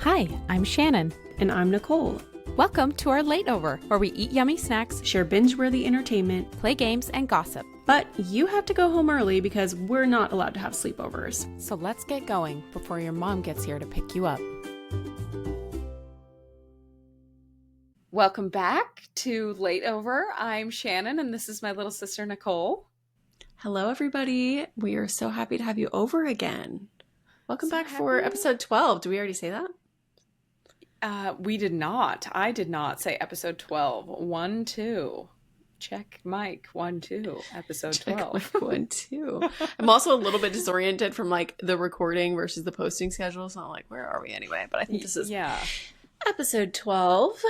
Hi, I'm Shannon. And I'm Nicole. Welcome to our Late Over, where we eat yummy snacks, Share binge-worthy entertainment, play games, and gossip. but you have to go home early because we're not allowed to have sleepovers. So let's get going before your mom gets here to pick you up. Welcome back to Late Over. I'm Shannon, and this is my little sister, Nicole. Hello, everybody. We are so happy to have you over again. Welcome So back for happy. episode 12. Did we already say that? We did not. I did not say episode 12. 1, 2. Check mic. 1, 2. Episode 12. Check 1, 2. I'm also a little bit disoriented from like the recording versus the posting schedule. So I'm like, where are we anyway? But I think this is episode 12.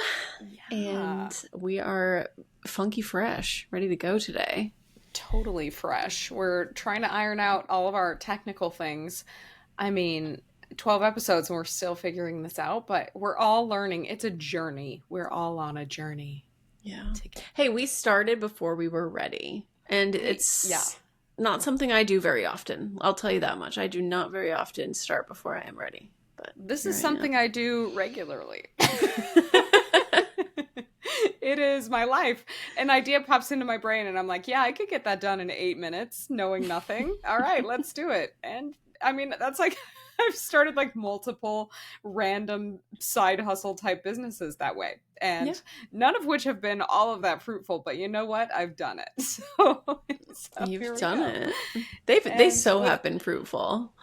Yeah. And we are funky fresh, ready to go today. Totally fresh. We're trying to iron out all of our technical things. I mean, 12 episodes and we're still figuring this out, but we're all learning. It's a journey. We're all on a journey. Yeah. Hey, we started before we were ready. And it's not something I do very often. I'll tell you that much. I do not very often start before I am ready. But this is something I do regularly. It is my life. An idea pops into my brain and I'm like, yeah, I could get that done in 8 minutes, knowing nothing. All right, let's do it. And I mean, that's like, I've started like multiple random side hustle type businesses that way. And none of which have been all of that fruitful, but you know what? I've done it. So you've done it. They have been fruitful.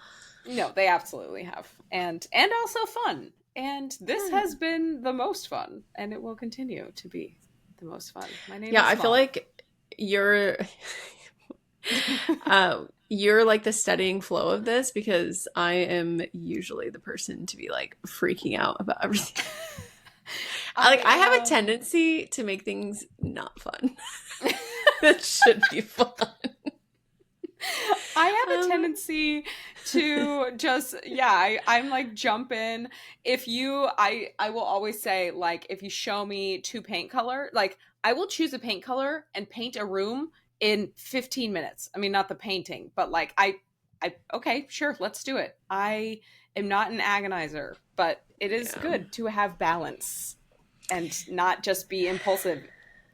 No, they absolutely have. And also fun. And this has been the most fun, and it will continue to be the most fun. My name is I feel like you're you're like the steadying flow of this, because I am usually the person to be like freaking out about everything. I have a tendency to make things not fun. That should be fun. I have a tendency to just, I'm like jump in. I will always say, like, if you show me 2 paint color, like I will choose a paint color and paint a room in 15 minutes. I mean, not the painting, but like okay, sure, let's do it. I am not an agonizer, but it is good to have balance and not just be impulsive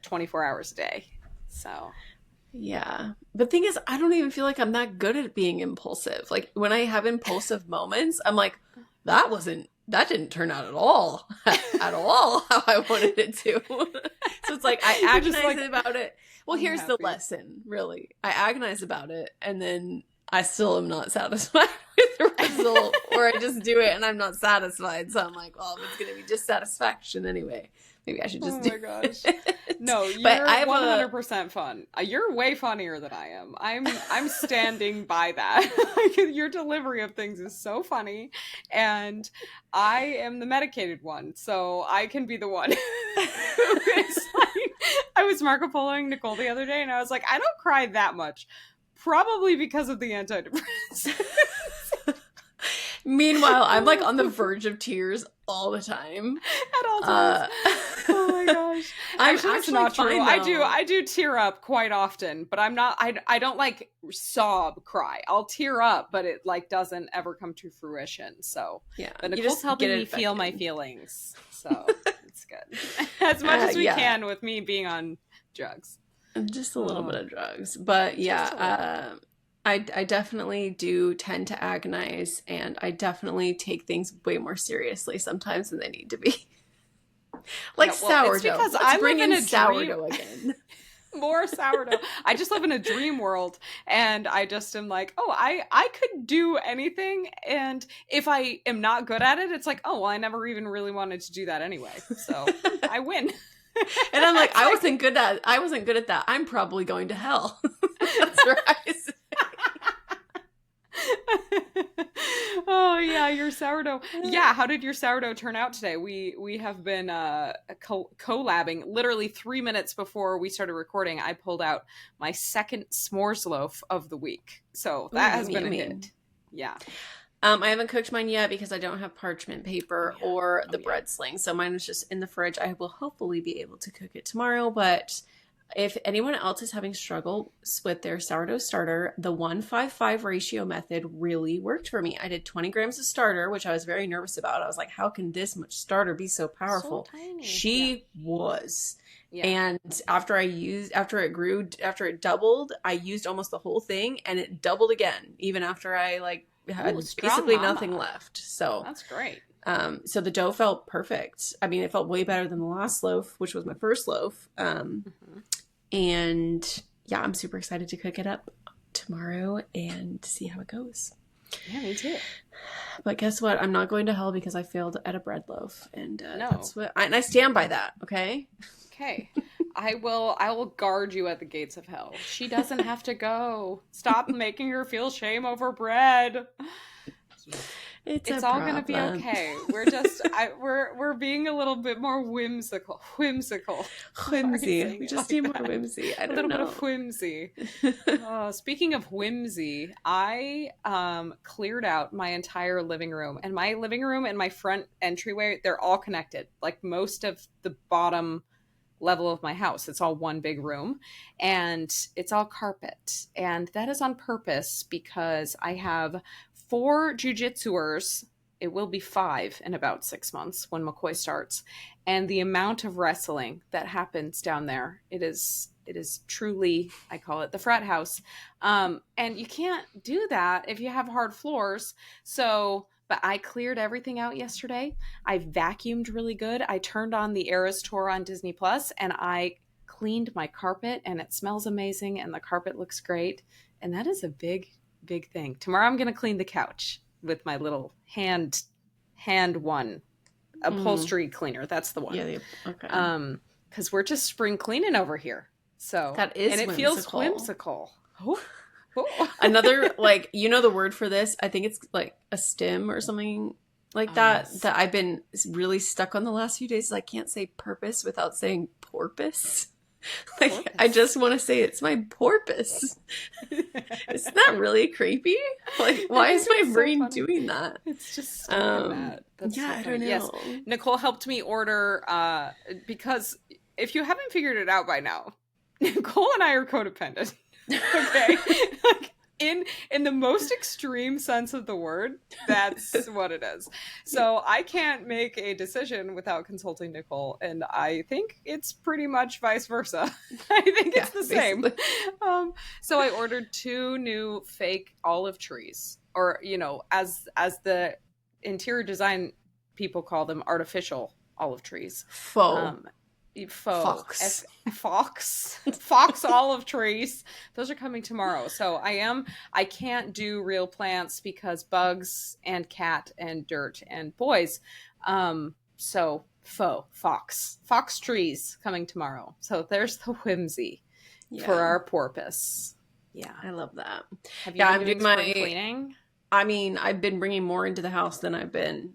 24 hours a day. So yeah. The thing is, I don't even feel like I'm that good at being impulsive. Like when I have impulsive moments, I'm like, that didn't turn out at all how I wanted it to. So it's like, I agonize about it. Well, here's the lesson, really. I agonize about it, and then I still am not satisfied with the result, or I just do it and I'm not satisfied. So I'm like, well, if it's going to be dissatisfaction anyway, maybe I should just do it. Oh my gosh. No, you're 100% fun. You're way funnier than I am. I'm standing by that. Your delivery of things is so funny, and I am the medicated one, so I can be the one who is like, I was Marco Poloing Nicole the other day, and I was like, I don't cry that much. Probably because of the antidepressants. Meanwhile, I'm like on the verge of tears all the time. At all times. Oh my gosh. Actually, not true. I do tear up quite often, but I'm not, I don't like sob cry. I'll tear up, but it like doesn't ever come to fruition. So but Nicole's helping me feel my feelings. So it's good. As much as we can with me being on drugs. Just a little bit of drugs. But I definitely do tend to agonize, and I definitely take things way more seriously sometimes than they need to be. Like sourdough. It's because Let's bring in sourdough again. More sourdough. I just live in a dream world, and I just am like, oh, I could do anything, and if I am not good at it, it's like, oh, well, I never even really wanted to do that anyway, so I win. And I'm like, I wasn't good at that. I'm probably going to hell. That's right. Oh yeah, your sourdough. Yeah, how did your sourdough turn out today? We have been collabing. Literally 3 minutes before we started recording, I pulled out my second s'mores loaf of the week. So that has been a hit. Yeah. I haven't cooked mine yet because I don't have parchment paper or the bread sling. So mine is just in the fridge. I will hopefully be able to cook it tomorrow, but If anyone else is having struggles with their sourdough starter, the 1:5:5 ratio method really worked for me. I did 20 grams of starter, which I was very nervous about. I was like, how can this much starter be so So powerful? tiny. Yeah. She was. Yeah. And after after it doubled, I used almost the whole thing and it doubled again, even after I like Ooh, had strong basically nothing mama. left. So That's great. so the dough felt perfect. I mean, it felt way better than the last loaf, which was my first loaf. Hmm. And yeah, I'm super excited to cook it up tomorrow and see how it goes. Yeah, me too. But guess what? I'm not going to hell because I failed at a bread loaf, and No. that's and I stand by that. Okay. Okay. I will guard you at the gates of hell. She doesn't have to go. Stop making her feel shame over bread. It's a It's all gonna be problem. okay. We're being a little bit more whimsical. Whimsical. Why are you Whimsy. saying We it just like need more that? whimsy. I A don't little bit of know. whimsy. Speaking of whimsy, I cleared out my entire living room, and my living room and my front entryway, they're all connected. Like most of the bottom level of my house, it's all one big room, and it's all carpet. And that is on purpose because I have four jujitsuers. It will be five in about 6 months when McCoy starts. And the amount of wrestling that happens down there, it is truly, I call it the frat house. And you can't do that if you have hard floors. So, but I cleared everything out yesterday. I vacuumed really good. I turned on the Eras Tour on Disney Plus, and I cleaned my carpet, and it smells amazing, and the carpet looks great. And that is a big, big thing. Tomorrow I'm going to clean the couch with my little hand one Mm, upholstery cleaner. That's the one. yeah. Okay. Because we're just spring cleaning over here. So, That and is it feels whimsical. whimsical. Oh, oh. Another, like, you know the word for this? I think it's like a stim or something like Oh, that yes. that I've been really stuck on the last few days. I can't say purpose without saying porpoise. Like, I Porpoise. just want to say it's my porpoise. Isn't that really creepy? Like, I why think is my it's so brain funny. doing that? It's just stuck in that. That's Yeah, so I don't funny. Yes, know. Nicole helped me order because if you haven't figured it out by now, Nicole and I are codependent. Okay? Like in the most extreme sense of the word, that's what it is. Yeah, So I can't make a decision without consulting Nicole, and I think it's pretty much vice versa. I think yeah, it's the same. basically. Um, so I ordered two new fake olive trees, or as the interior design people call them, artificial olive trees. Faux. Um, faux, Fox. fox olive trees. Those are coming tomorrow. So I can't do real plants because bugs and cat and dirt and boys. So fox trees coming tomorrow. So there's the whimsy for Yeah, our porpoise. Yeah. I love that. Have you Yeah, been I'm doing doing spring my cleaning? I mean, I've been bringing more into the house than I've been,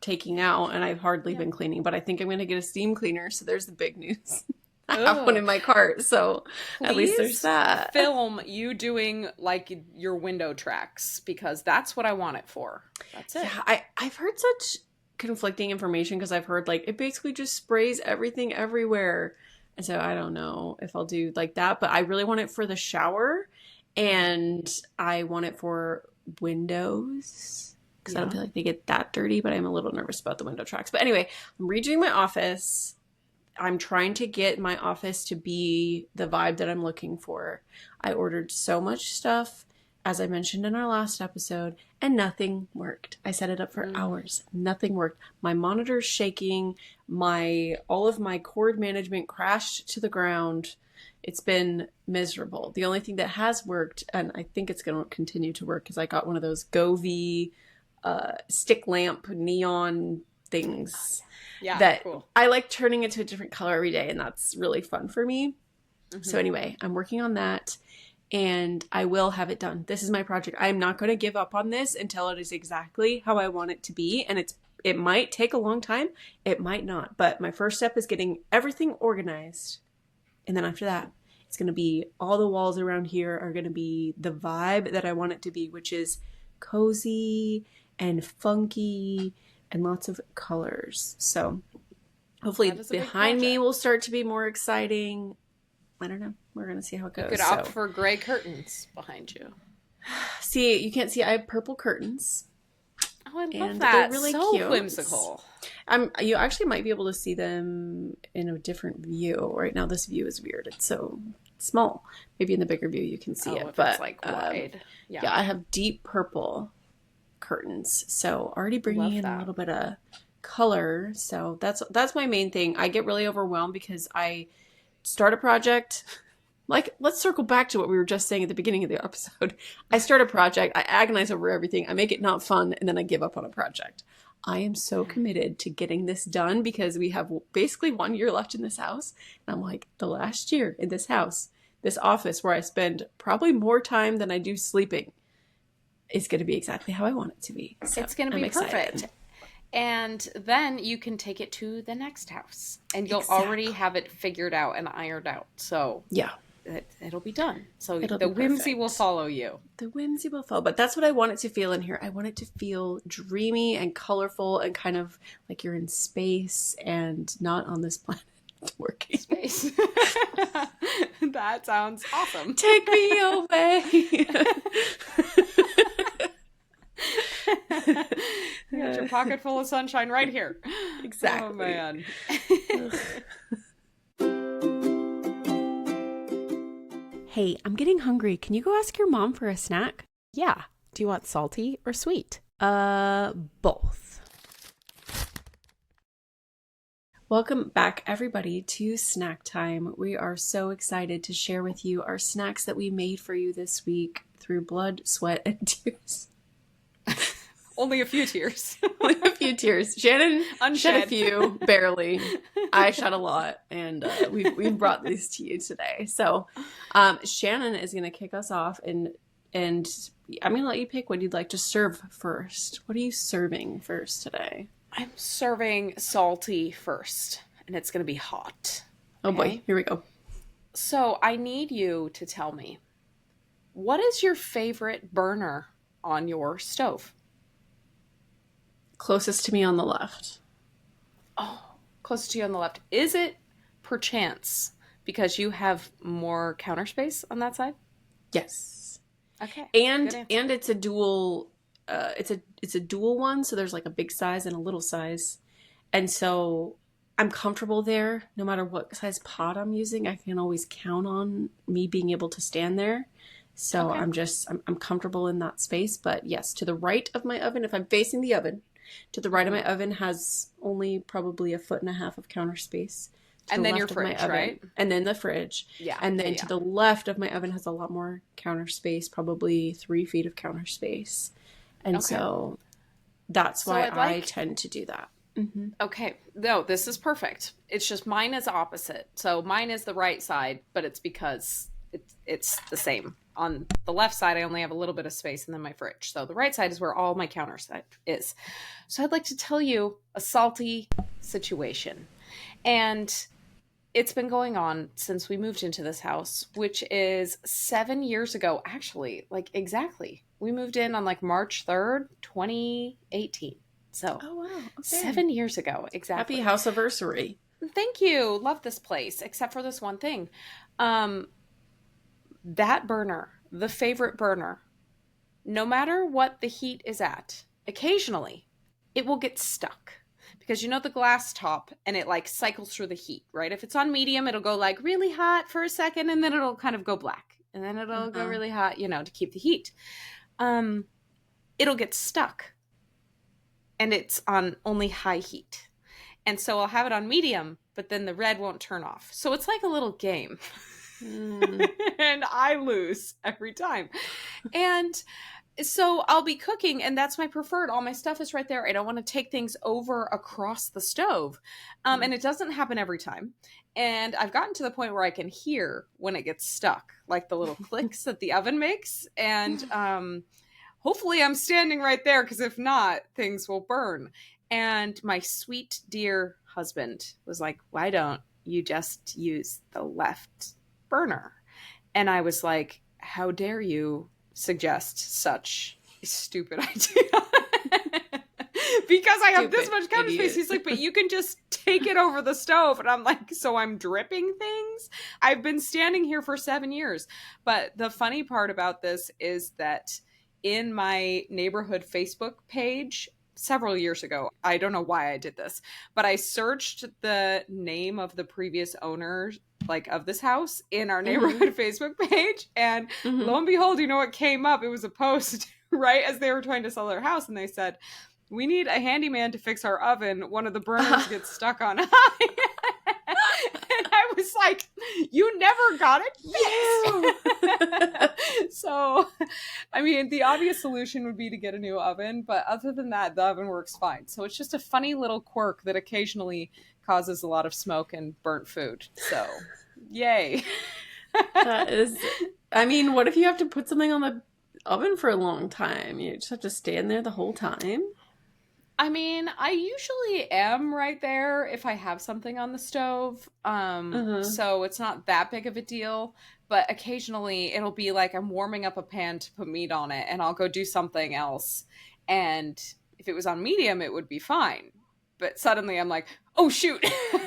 taking out, and I've hardly Yeah. been cleaning, but I think I'm going to get a steam cleaner. So there's the big news. I have one Ugh. in my cart. So at least there's Please that. film you doing like your window tracks because that's what I want it for. That's it. Yeah, I've heard such conflicting information because I've heard like it basically just sprays everything everywhere. And so I don't know if I'll do like that, but I really want it for the shower and I want it for windows because I don't Yeah. feel like they get that dirty, but I'm a little nervous about the window tracks. But anyway, I'm redoing my office. I'm trying to get my office to be the vibe that I'm looking for. I ordered so much stuff, as I mentioned in our last episode, and nothing worked. I set it up for Mm. hours. Nothing worked. My monitor's shaking. All of my cord management crashed to the ground. It's been miserable. The only thing that has worked, and I think it's going to continue to work, is I got one of those Govee stick lamp neon things Yeah, that cool. I like turning into a different color every day, and that's really fun for me. So Hmm. anyway, I'm working on that and I will have it done. This is my project. I'm not going to give up on this until it is exactly how I want it to be, and it might take a long time, it might not, but my first step is getting everything organized. And then after that, it's going to be all the walls around here are going to be the vibe that I want it to be, which is cozy and funky and lots of colors. So hopefully That is a big behind me project. will start to be more exciting. I don't know. We're going to see how it You goes. could opt So, for gray curtains behind you. see, you can't see, I have purple curtains. Oh, I love And they're that. really So cute. whimsical. You actually might be able to see them in a different view. Right now, this view is weird. It's so small. Maybe in the bigger view you can see Oh, it. if it's But like wide. yeah, Yeah. I have deep purple curtains. So already bringing Love in a that. little bit of color. So that's my main thing. I get really overwhelmed because I start a project. Like, let's circle back to what we were just saying at the beginning of the episode. I start a project, I agonize over everything, I make it not fun, and then I give up on a project. I am so committed to getting this done because we have basically 1 year left in this house. And I'm like, the last year in this house, this office where I spend probably more time than I do sleeping, is going to be exactly how I want it to be. So It's going to I'm be excited. perfect. And then you can take it to the next house and you'll already Exactly. have it figured out and ironed out. So Yeah, it'll be done. So it'll the be whimsy will perfect. follow you. The whimsy will fall. But that's what I want it to feel in here. I want it to feel dreamy and colorful and kind of like you're in space and not on this planet working. Space. That sounds awesome. Take me away. You got your pocket full of sunshine right here. Exactly. Oh, man. Hey, I'm getting hungry. Can you go ask your mom for a snack? Yeah. Do you want salty or sweet? Both. Welcome back, everybody, to Snack Time. We are so excited to share with you our snacks that we made for you this week through blood, sweat, and tears. Only a few tears. Only a few tears. Shannon shed a Unshed. few, barely. I shed a lot, and we brought these to you today. So, Shannon is going to kick us off, and I'm going to let you pick what you'd like to serve first. What are you serving first today? I'm serving salty first, and it's going to be hot. Oh boy, here we go. So I need you to tell me, what is your favorite burner on your stove? Closest to me on the left. Oh, close to you on the left. Is it perchance because you have more counter space on that side? Yes. Okay. And good answer. it's a dual it's a dual one, so there's like a big size and a little size. And so I'm comfortable there no matter what size pot I'm using. I can always count on me being able to stand there. So Okay. I'm comfortable in that space. But yes, to the right of my oven, if I'm facing the oven, to the right of my oven has only probably 1.5 feet of counter space. To And the then left your of my fridge, oven, right? and then the fridge. Yeah. And then yeah, to the left of my oven has a lot more counter space, probably 3 feet of counter space. And Okay. so that's So why I'd I like- tend to do that. Mm-hmm. Okay. No, this is perfect. It's just mine is opposite. So mine is the right side, but it's because it's the same. On the left side, I only have a little bit of space and then my fridge. So the right side is where all my counter side is. So I'd like to tell you a salty situation. And it's been going on since we moved into this house, which is 7 years ago, actually, like exactly. We moved in on like March 3rd, 2018. So Oh, wow. Okay. 7 years ago, exactly. Happy house anniversary. Thank you. Love this place, except for this one thing. That burner, the favorite burner, no matter what the heat is at, occasionally it will get stuck. Because you know the glass top and it like cycles through the heat, right? If it's on medium, it'll go like really hot for a second and then it'll kind of go black. And then it'll go really hot, to keep the heat. It'll get stuck. And it's on only high heat. And so I'll have it on medium, but then the red won't turn off. So it's like a little game. And I lose every time. And so I'll be cooking, and that's my preferred. All my stuff is right there. I don't want to take things over across the stove. And it doesn't happen every time. And I've gotten to the point where I can hear when it gets stuck, like the little clicks that the oven makes. And hopefully I'm standing right there, because if not, things will burn. And my sweet, dear husband was like, why don't you just use the left burner? And I was like, how dare you suggest such a stupid idea? Because I have this Stupid much counter idiot. space. He's like, but you can just take it over the stove. And I'm like, so I'm dripping things? I've been standing here for 7 years. But the funny part about this is that in my neighborhood Facebook page several years ago, I don't know why I did this, but I searched the name of the previous owner, like, of this house in our neighborhood Facebook page, and lo and behold, you know what came up? It was a post right as they were trying to sell their house, and they said, we need a handyman to fix our oven. One of the burners gets stuck on high. And I was like, you never got it fixed. So, I mean, the obvious solution would be to get a new oven. But other than that, the oven works fine. So it's just a funny little quirk that occasionally causes a lot of smoke and burnt food. So, yay. That is, I mean, what if you have to put something on the oven for a long time? You just have to stand there the whole time? I mean, I usually am right there if I have something on the stove. So it's not that big of a deal. But occasionally it'll be like I'm warming up a pan to put meat on it, and I'll go do something else. And if it was on medium, it would be fine. But suddenly I'm like, oh, shoot,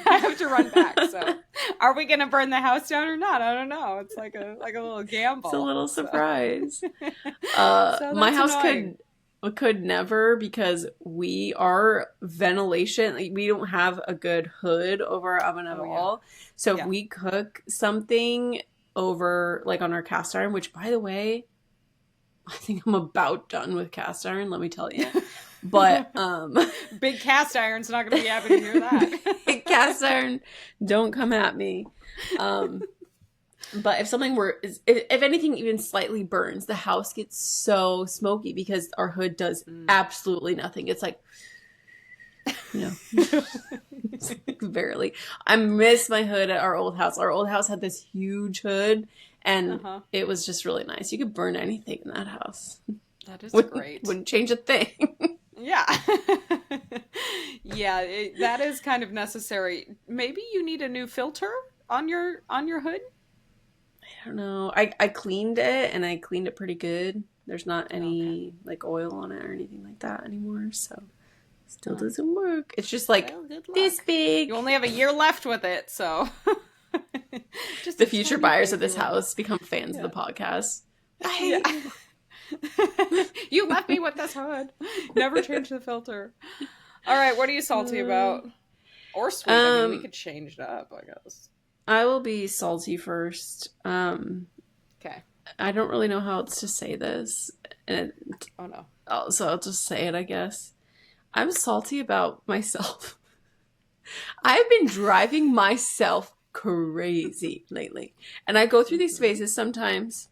I have to run back. So are we going to burn the house down or not? I don't know. It's like a little gamble. It's a little surprise. So my house annoying. could never, because our ventilation, like, we don't have a good hood over our oven at all. So if we cook something over, like, on our cast iron, which, by the way, I think I'm about done with cast iron, let me tell you. But big cast iron's not going to be happy to hear that. Cast iron, don't come at me. But if something if anything even slightly burns, the house gets so smoky because our hood does absolutely nothing. It's like, barely. I miss my hood at our old house. Our old house had this huge hood, and it was just really nice. You could burn anything in that house. That is great. Wouldn't change a thing. Yeah. Yeah, that is kind of necessary. Maybe you need a new filter on your hood? I don't know. I cleaned it, and I cleaned it pretty good. There's not any like oil on it or anything like that anymore, so still doesn't work. It's just like this big. You only have a year left with it, so just the future buyers of this house become fans of the podcast. You left me with this hood. Never change the filter. All right, what are you salty about? Or sweet? I mean, we could change it up, I guess. I will be salty first. Okay. I don't really know how else to say this. Oh, no. So I'll just say it, I guess. I'm salty about myself. I've been driving myself crazy lately. And I go through these phases sometimes.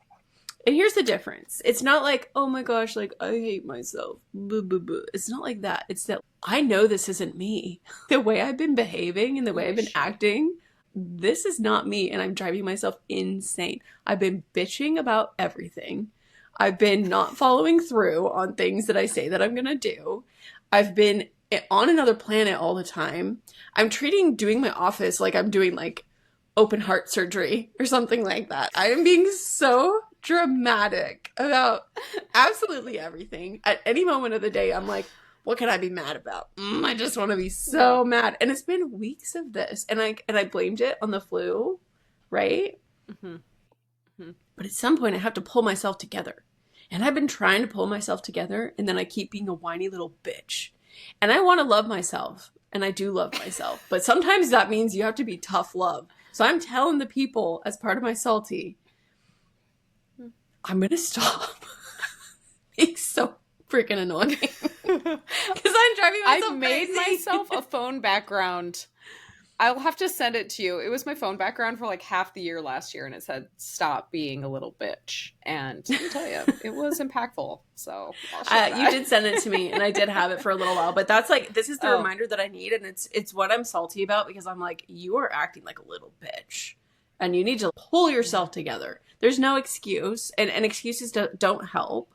And here's the difference. It's not like, oh my gosh, like, I hate myself. Boo, boo, boo. It's not like that. It's that I know this isn't me. The way I've been behaving and the way I've been acting, this is not me, and I'm driving myself insane. I've been bitching about everything. I've been not following through on things that I say that I'm going to do. I've been on another planet all the time. I'm treating doing my office like I'm doing like open heart surgery or something like that. I am being so dramatic about absolutely everything. At any moment of the day, I'm like, what can I be mad about? I just want to be so mad. And it's been weeks of this. And I blamed it on the flu, right? But at some point, I have to pull myself together. And I've been trying to pull myself together. And then I keep being a whiny little bitch. And I want to love myself. And I do love myself. But sometimes that means you have to be tough love. So I'm telling the people as part of my salty, I'm going to stop being so freaking annoying. Because I'm driving myself I made crazy. myself a phone background. I'll have to send it to you. It was my phone background for like half the year last year, and it said, stop being a little bitch. And let me tell you, it was impactful. So you did send it to me, and I did have it for a little while. But that's like, this is the reminder that I need, and it's what I'm salty about, because I'm like, you are acting like a little bitch. And you need to pull yourself together. There's no excuse, and excuses don't help.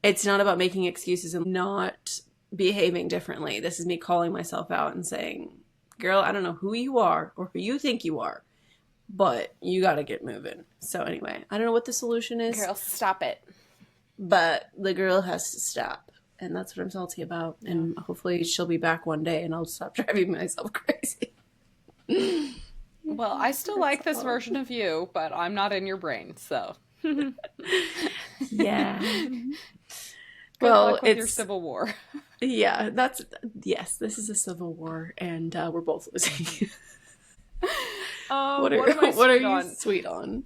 It's not about making excuses and not behaving differently. This is me calling myself out and saying, girl, I don't know who you are or who you think you are, but you got to get moving. So anyway, I don't know what the solution is. Girl, stop it. But the girl has to stop. and that's what I'm salty about. And hopefully she'll be back one day and I'll stop driving myself crazy. Well, I still like this version of you, but I'm not in your brain, so. Yeah. Good Well, luck with your civil war. Yeah, yes, this is a civil war, and we're both losing. What are you sweet on?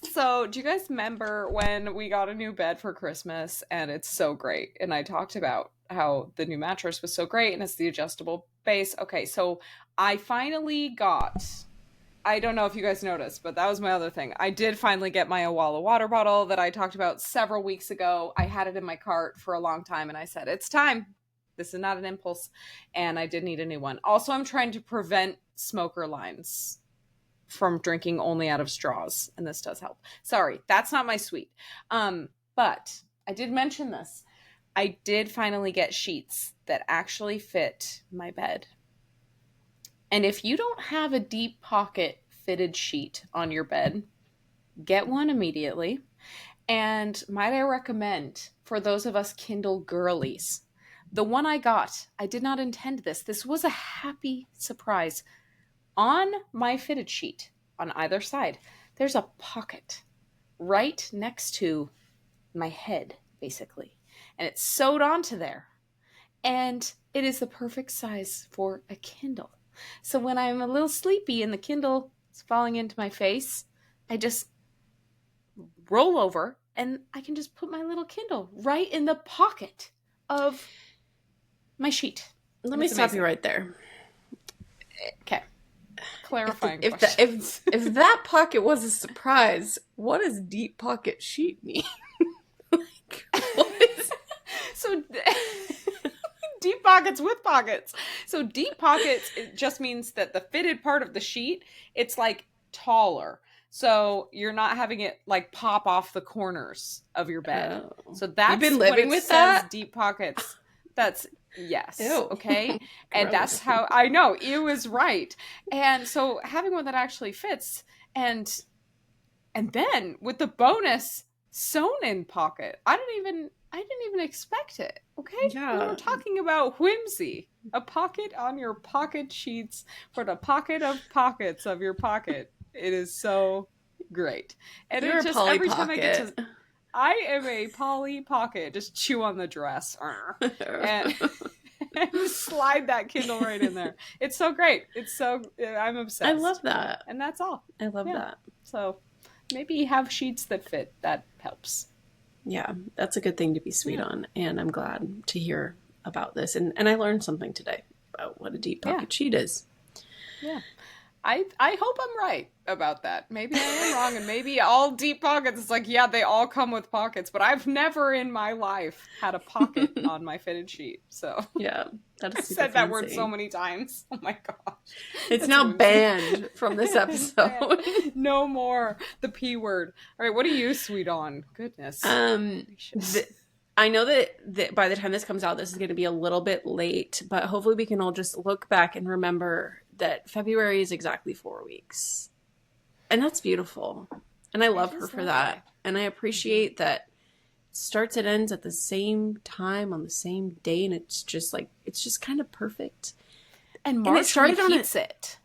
So, do you guys remember when we got a new bed for Christmas and it's so great? And I talked about how the new mattress was so great and it's the adjustable base. Okay, so I finally got, I don't know if you guys noticed, but that was my other thing. I did finally get my Awala water bottle that I talked about several weeks ago. I had it in my cart for a long time and I said, it's time. This is not an impulse. And I did need a new one. Also, I'm trying to prevent smoker lines from drinking only out of straws, and this does help. Sorry, that's not my sweet. But I did mention this. I did finally get sheets that actually fit my bed. And if you don't have a deep pocket fitted sheet on your bed, get one immediately. And might I recommend, for those of us Kindle girlies, the one I got, I did not intend this. This was a happy surprise. On my fitted sheet, on either side, there's a pocket right next to my head, basically. And it's sewed onto there. And it is the perfect size for a Kindle. So when I'm a little sleepy and the Kindle is falling into my face, I just roll over and I can just put my little Kindle right in the pocket of my sheet. Let me stop you right there. Okay. Clarifying if that pocket was a surprise, what does deep pocket sheet mean? Like, what is... So deep pockets with pockets. So deep pockets, it just means that the fitted part of the sheet, it's like taller. So you're not having it like pop off the corners of your bed. Oh. So that's You've been living with that? Deep pockets. That's yes. Ew. Okay. And that's how I know ew is right. And so having one that actually fits and then with the bonus sewn in pocket. I didn't even expect it. Okay? Yeah. We're talking about whimsy. A pocket on your pocket sheets for the pocket of pockets of your pocket. It is so great. And You're it just Polly every Pocket. time I get to I am a Polly Pocket. Just chew on the dress. And just slide that Kindle right in there. It's so great. I'm obsessed. I love that. And that's all. I love that. So maybe have sheets that fit. That helps. Yeah, that's a good thing to be sweet on. And I'm glad to hear about this. And I learned something today about what a deep pocket sheet is. Yeah. I hope I'm right about that. Maybe I am wrong, and maybe all deep pockets, it's like, yeah, they all come with pockets, but I've never in my life had a pocket on my fitted sheet. So yeah, that is I said that word so many times. Oh my gosh. It's now banned from this episode. No more. The P word. All right, what are you sweet on? Goodness. I know that by the time this comes out, this is going to be a little bit late, but hopefully we can all just look back and remember that February is exactly 4 weeks. And that's beautiful. And I love her for that. And I appreciate that it starts and ends at the same time on the same day. And it's just kind of perfect. And March repeats it.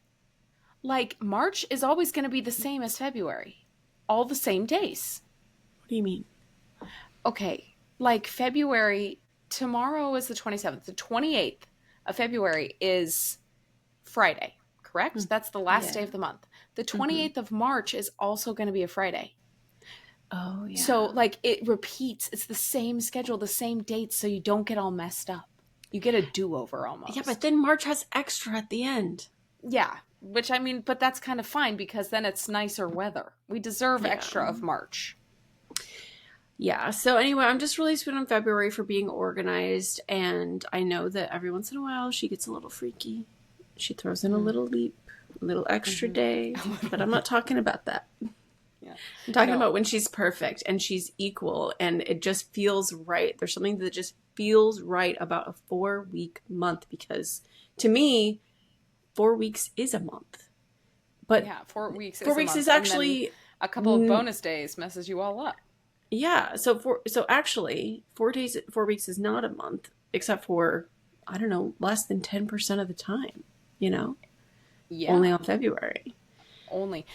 Like, March is always going to be the same as February. All the same days. What do you mean? Okay. Like, February, tomorrow is the 27th. The 28th of February is Friday, correct? Mm-hmm. That's the last day of the month. The 28th of March is also going to be a Friday. Oh, yeah. So, like, it repeats. It's the same schedule, the same dates, so you don't get all messed up. You get a do-over almost. Yeah, but then March has extra at the end. Yeah, which, I mean, but that's kind of fine because then it's nicer weather. We deserve extra of March. Yeah, so anyway, I'm just really sweet on February for being organized, and I know that every once in a while she gets a little freaky. She throws in a little leap, a little extra day, but I'm not talking about that. Yeah. I'm talking about when she's perfect and she's equal and it just feels right. There's something that just feels right about a 4-week month because to me, 4 weeks is a month. But yeah, 4 weeks. 4 weeks is actually a couple of bonus days messes you all up. Yeah. So actually, 4 days, 4 weeks is not a month, except for, I don't know, less than 10% of the time, you know, Yeah, only on February. only.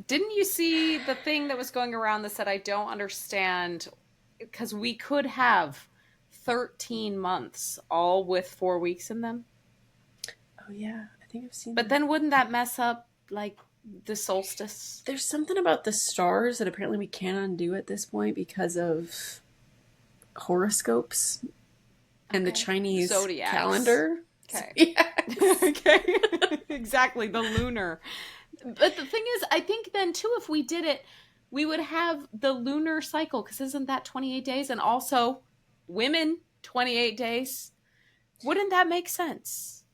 Didn't you see the thing that was going around that said, I don't understand, because we could have 13 months all with 4 weeks in them? Oh, yeah. I think I've seen But that. then wouldn't that mess up like the solstice? There's something about the stars that apparently we can't undo at this point because of horoscopes and the Okay. Chinese Zodiacs. calendar. Okay. Yes. Okay. Exactly. The lunar. But the thing is, I think then too, if we did it, we would have the lunar cycle, because isn't that 28 days? And also women, 28 days. Wouldn't that make sense?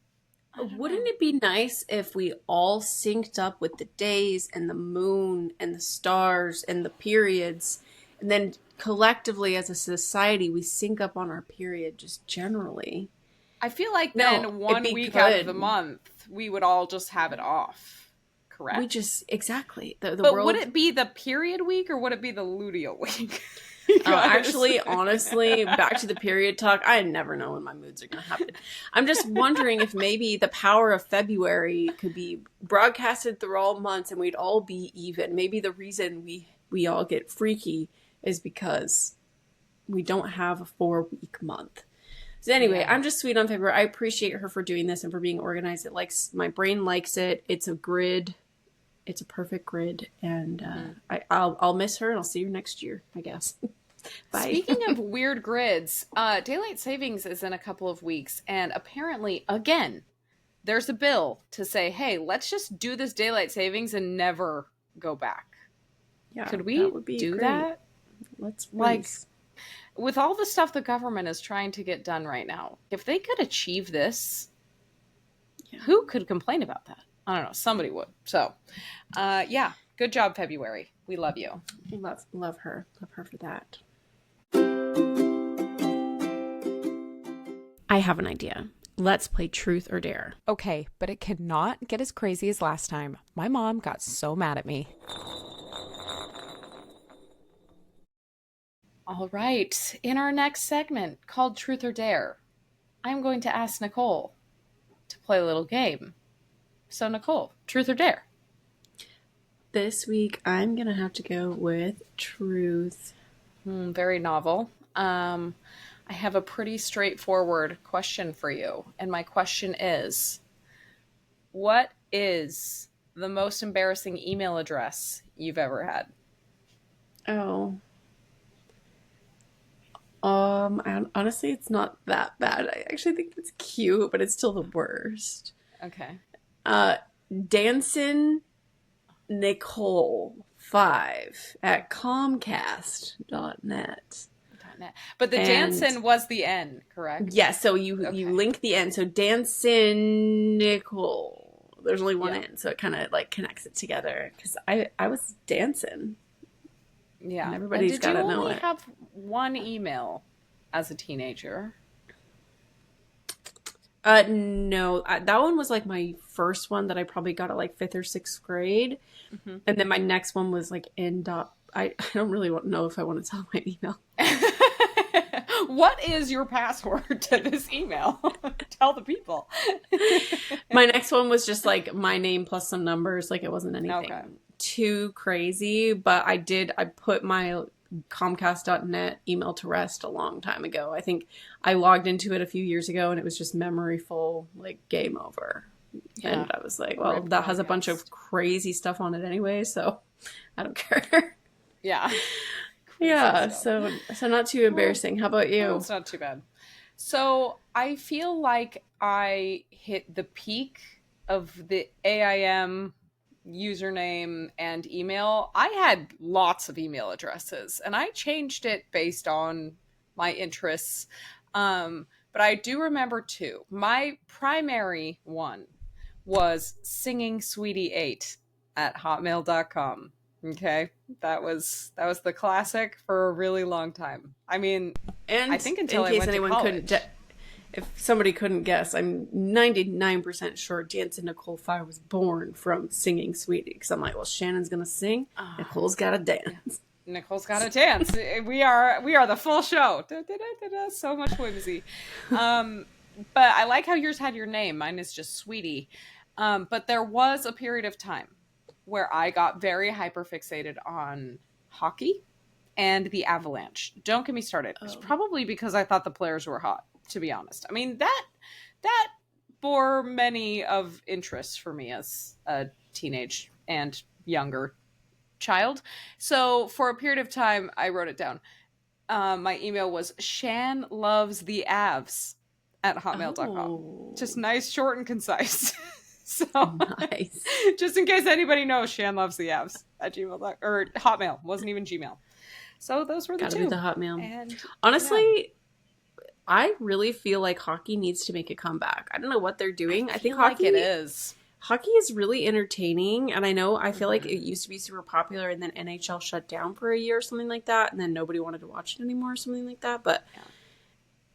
I don't Wouldn't know. it be nice if we all synced up with the days and the moon and the stars and the periods, and then collectively as a society we sync up on our period just generally? I feel like No, then it'd one be week out of the good. month, we would all just have it off. We Correct? just exactly the But would world. it be the period week or would it be the luteal week? Actually, honestly, back to the period talk. I never know when my moods are going to happen. I'm just wondering if maybe the power of February could be broadcasted through all months and we'd all be even. Maybe the reason we all get freaky is because we don't have a 4 week month. So anyway, Yeah. I'm just sweet on February. I appreciate her for doing this and for being organized. It likes my brain likes it. It's a grid. It's a perfect grid, and I'll miss her, and I'll see her next year, I guess. Bye. Speaking of weird grids, daylight savings is in a couple of weeks, and apparently, again, there's a bill to say, hey, let's just do this daylight savings and never go back. Yeah, Could that we would be do great. that? Let's Like, please. with all the stuff the government is trying to get done right now, if they could achieve this, Yeah. who could complain about that? I don't know. Somebody would. So, yeah, good job, February. We love you. Love her for that. I have an idea. Let's play Truth or Dare. Okay, but it cannot get as crazy as last time. My mom got so mad at me. All right. In our next segment called Truth or Dare, I'm going to ask Nicole to play a little game. So, Nicole, truth or dare? This week, I'm going to have to go with truth. Very novel. I have a pretty straightforward question for you. And my question is, what is the most embarrassing email address you've ever had? Oh. Honestly, it's not that bad. I actually think it's cute, but it's still the worst. Okay. Danson Nicole 5 at Comcast.net. But the And- Jansen was the N, correct? Yeah, so you Okay. link the N. So Danson Nicole. There's only one Yeah. N, so it kind of like connects it together. Because I was dancing. Yeah. And everybody's And gotta did you know only it. have one email as a teenager? No, that one was like my first one that I probably got at like 5th or 6th grade. Mm-hmm. And then my next one was like I don't really know if I want to tell my email. What is your password to this email? Tell the people. My next one was just like my name plus some numbers. Like it wasn't anything Okay. too crazy, but I put my Comcast.net email to rest a long time ago. I think I logged into it a few years ago and it was just memory full, like game over. Yeah. And I was like, well, Rip that has a bunch Comcast. of crazy stuff on it anyway, so I don't care. Yeah. Yeah, stuff. so not too embarrassing. How about Well, you? it's not too bad. So I feel like I hit the peak of the AIM username and email. I had lots of email addresses and I changed it based on my interests. But I do remember two. My primary one was singingsweetie8 at hotmail.com. Okay. That was the classic for a really long time. I mean, And I think until in I case went to anyone college. if somebody couldn't guess, I'm 99% sure Danson Nicole Fire was born from singing Sweetie. Because I'm like, well, Shannon's going to sing. Nicole's got to dance. Nicole's got a dance. We are the full show. Da, da, da, da, da. So much whimsy. But I like how yours had your name. Mine is just Sweetie. But there was a period of time where I got very hyper fixated on hockey and the Avalanche. Don't get me started. It's probably because I thought the players were hot, to be honest. I mean, that bore many of interest for me as a teenage and younger child. So for a period of time, I wrote it down. My email was Shan loves the Avs at hotmail.com. Oh. Just nice, short, and concise. So Nice. just in case anybody knows, Shan loves the Avs at gmail.com or Hotmail. Wasn't even Gmail. So those were the Gotta two. be the Hotmail. And honestly, I really feel like hockey needs to make a comeback. I don't know what they're doing. I think like it is. Hockey is really entertaining, and I feel like it used to be super popular, and then NHL shut down for a year or something like that, and then nobody wanted to watch it anymore or something like that. But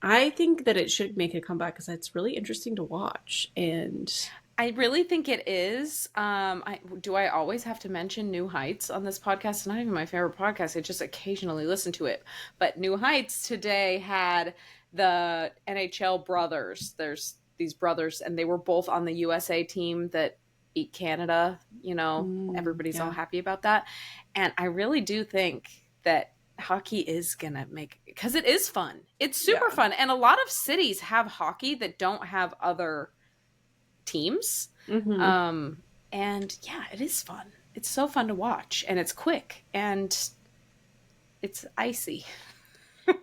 I think that it should make a comeback because it's really interesting to watch. And I really think it is. Do I always have to mention New Heights on this podcast? It's not even my favorite podcast. I just occasionally listen to it. But New Heights today had the NHL brothers. There's these brothers, and they were both on the USA team that beat Canada. You know, everybody's all happy about that. And I really do think that hockey is gonna make, because it is fun. It's super fun, and a lot of cities have hockey that don't have other teams. And yeah, it is fun. It's so fun to watch, and it's quick, and it's icy.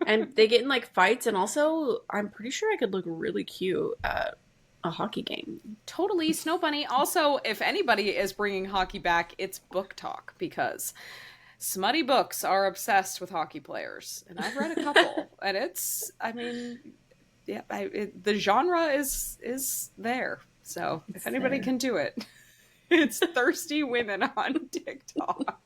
and they get in like fights, and also I'm pretty sure I could look really cute at a hockey game. Totally. Snow Bunny. Also, if anybody is bringing hockey back, it's book talk, because smutty books are obsessed with hockey players, and I've read a couple, and it's, I mean, yeah, the genre is there. So if anybody can do it, it's thirsty women on TikTok.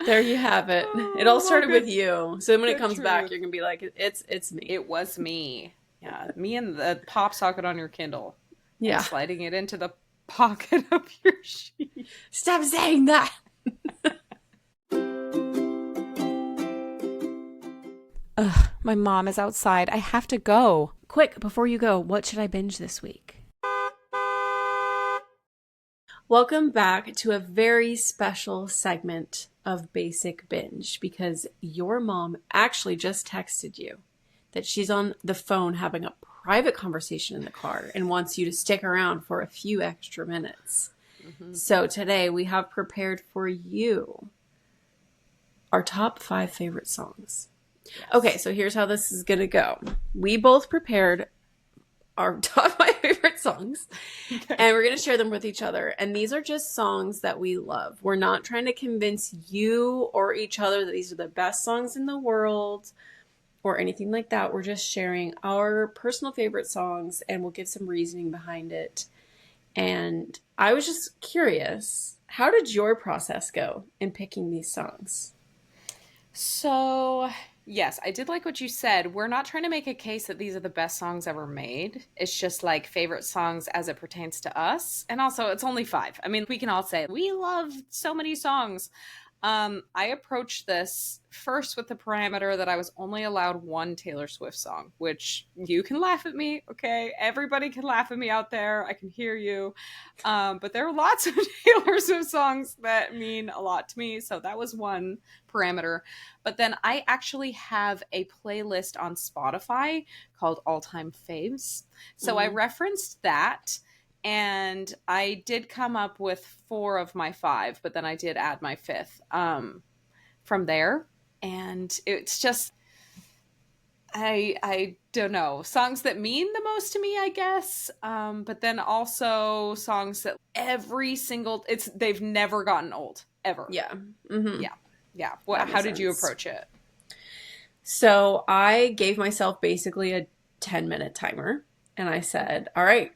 There you have it. It all started with you. So when it comes back, you're gonna be like, it's me. It was me. Yeah, me and the pop socket on your Kindle. Yeah, and sliding it into the pocket of your sheet. Stop saying that. Ugh, my mom is outside. I have to go. Quick, before you go, what should I binge this week? Welcome back to a very special segment of Basic Binge, because your mom actually just texted you that she's on the phone having a private conversation in the car and wants you to stick around for a few extra minutes. So today we have prepared for you our top 5 favorite songs. Yes. Okay, so here's how this is going to go. We both prepared our top 5 favorite songs, and we're going to share them with each other. And these are just songs that we love. We're not trying to convince you or each other that these are the best songs in the world or anything like that. We're just sharing our personal favorite songs, and we'll give some reasoning behind it. And I was just curious, how did your process go in picking these songs? So, yes, I did like what you said. We're not trying to make a case that these are the best songs ever made. It's just like favorite songs as it pertains to us. And also, it's only 5. I mean, we can all say, we love so many songs. I approached this first with the parameter that I was only allowed one Taylor Swift song, which you can laugh at me, okay? Everybody can laugh at me out there. I can hear you. But there are lots of Taylor Swift songs that mean a lot to me. So that was one parameter. But then I actually have a playlist on Spotify called All Time Faves. So I referenced that. And I did come up with 4 of my 5, but then I did add my 5th from there. And it's just, I don't know, songs that mean the most to me, I guess. But then also songs that they've never gotten old, ever. Yeah. Yeah. How did you approach it? So I gave myself basically a 10-minute timer, and I said, all right,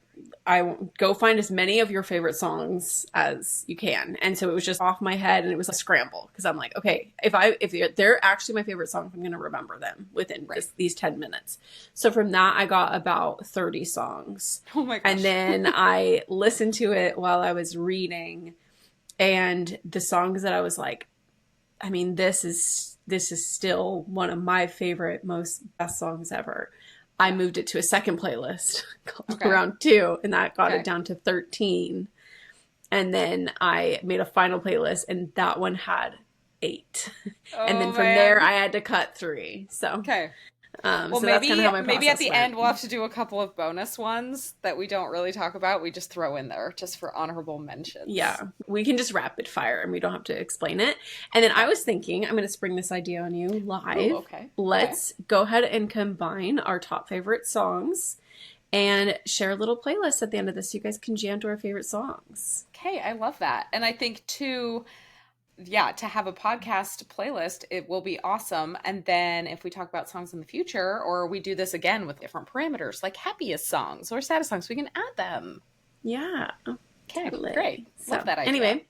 I go find as many of your favorite songs as you can. And so it was just off my head, and it was a scramble, because I'm like, okay, if they're actually my favorite songs, I'm going to remember them within these 10 minutes. So from that, I got about 30 songs. Oh my gosh. And then I listened to it while I was reading, and the songs that I was like, I mean, this is still one of my favorite, most best songs ever. I moved it to a second playlist called Okay. Round Two, and that got Okay. it down to 13. And then I made a final playlist, and that one had 8. And then Oh from there, man. I had to cut 3. So, Okay. Well, so that's kind of how my maybe at process the went. end we'll have to do a couple of bonus ones that we don't really talk about. We just throw in there just for honorable mentions. Yeah, we can just rapid fire and we don't have to explain it. And then I was thinking, I'm going to spring this idea on you Ooh, live. okay. Let's go ahead and combine our top favorite songs and share a little playlist at the end of this. So you guys can jam to our favorite songs. Okay, I love that. And I think too, yeah, to have a podcast playlist, it will be awesome. And then if we talk about songs in the future, or we do this again with different parameters, like happiest songs or saddest songs, we can add them. Yeah, Okay, totally. great. So, Love that idea. anyway,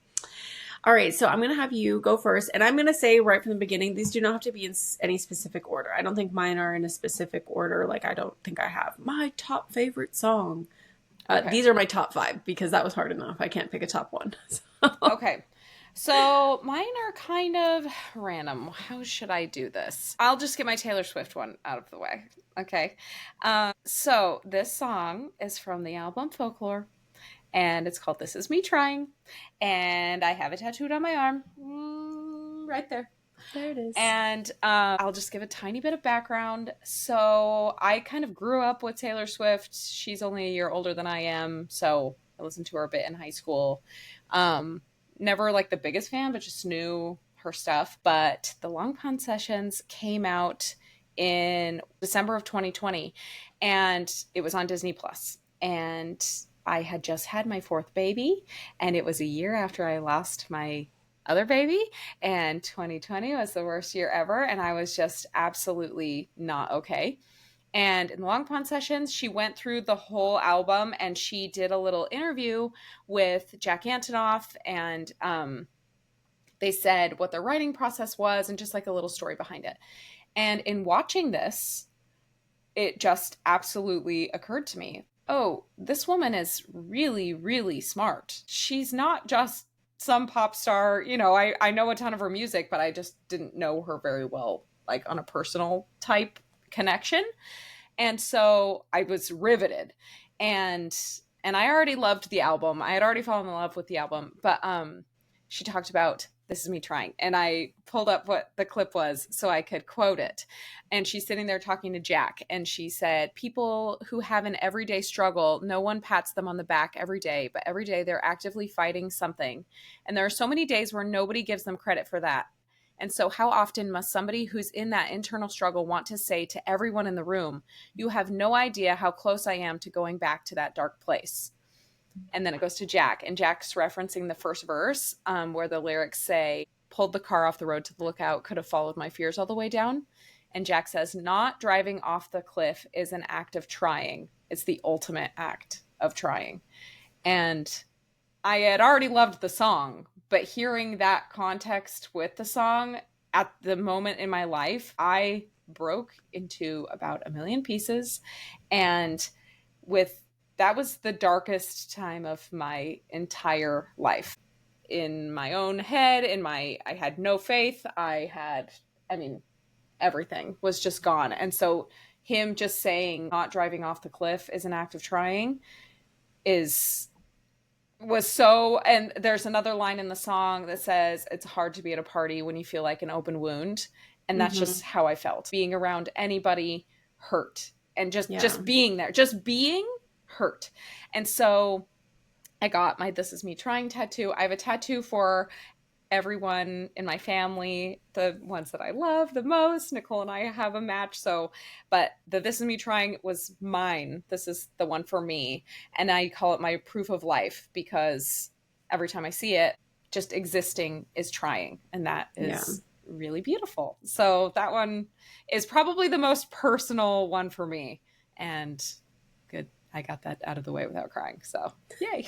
all right. So I'm going to have you go first. And I'm going to say right from the beginning, these do not have to be in any specific order. I don't think mine are in a specific order. Like, I don't think I have my top favorite song. Okay. These are my top 5 because that was hard enough. I can't pick a top one. So. Okay. So mine are kind of random. How should I do this? I'll just get my Taylor Swift one out of the way. Okay. So this song is from the album Folklore, and it's called This Is Me Trying. And I have it tattooed on my arm. Right there. There it is. And I'll just give a tiny bit of background. So I kind of grew up with Taylor Swift. She's only a year older than I am. So I listened to her a bit in high school. Never like the biggest fan, but just knew her stuff. But the Long Pond Sessions came out in December of 2020, and it was on Disney Plus. And I had just had my 4th baby, and it was a year after I lost my other baby, and 2020 was the worst year ever, and I was just absolutely not okay. And in the Long Pond Sessions, she went through the whole album, and she did a little interview with Jack Antonoff, and they said what their writing process was and just like a little story behind it. And in watching this, it just absolutely occurred to me, oh, this woman is really, really smart. She's not just some pop star. You know, I know a ton of her music, but I just didn't know her very well, like on a personal type connection. And so I was riveted. And I already loved the album. I had already fallen in love with the album, but she talked about This Is Me Trying. And I pulled up what the clip was so I could quote it. And she's sitting there talking to Jack. And she said, people who have an everyday struggle, no one pats them on the back every day, but every day they're actively fighting something. And there are so many days where nobody gives them credit for that. And so how often must somebody who's in that internal struggle want to say to everyone in the room, you have no idea how close I am to going back to that dark place. And then it goes to Jack, and Jack's referencing the first verse where the lyrics say, pulled the car off the road to the lookout, could have followed my fears all the way down. And Jack says, not driving off the cliff is an act of trying. It's the ultimate act of trying. And I had already loved the song, but hearing that context with the song at the moment in my life, I broke into about a million pieces. And that was the darkest time of my entire life. In my own head, I had no faith. Everything was just gone. And so him just saying not driving off the cliff is an act of trying was so. And there's another line in the song that says it's hard to be at a party when you feel like an open wound. And that's just how I felt. Being around anybody hurt, and just being there, just being hurt. And so I got my This Is Me Trying tattoo. I have a tattoo for everyone in my family, the ones that I love the most. Nicole and I have a match. So, but the This Is Me Trying was mine. This is the one for me. And I call it my proof of life, because every time I see it, just existing is trying. And that is really beautiful. So that one is probably the most personal one for me. And good. I got that out of the way without crying. So yay.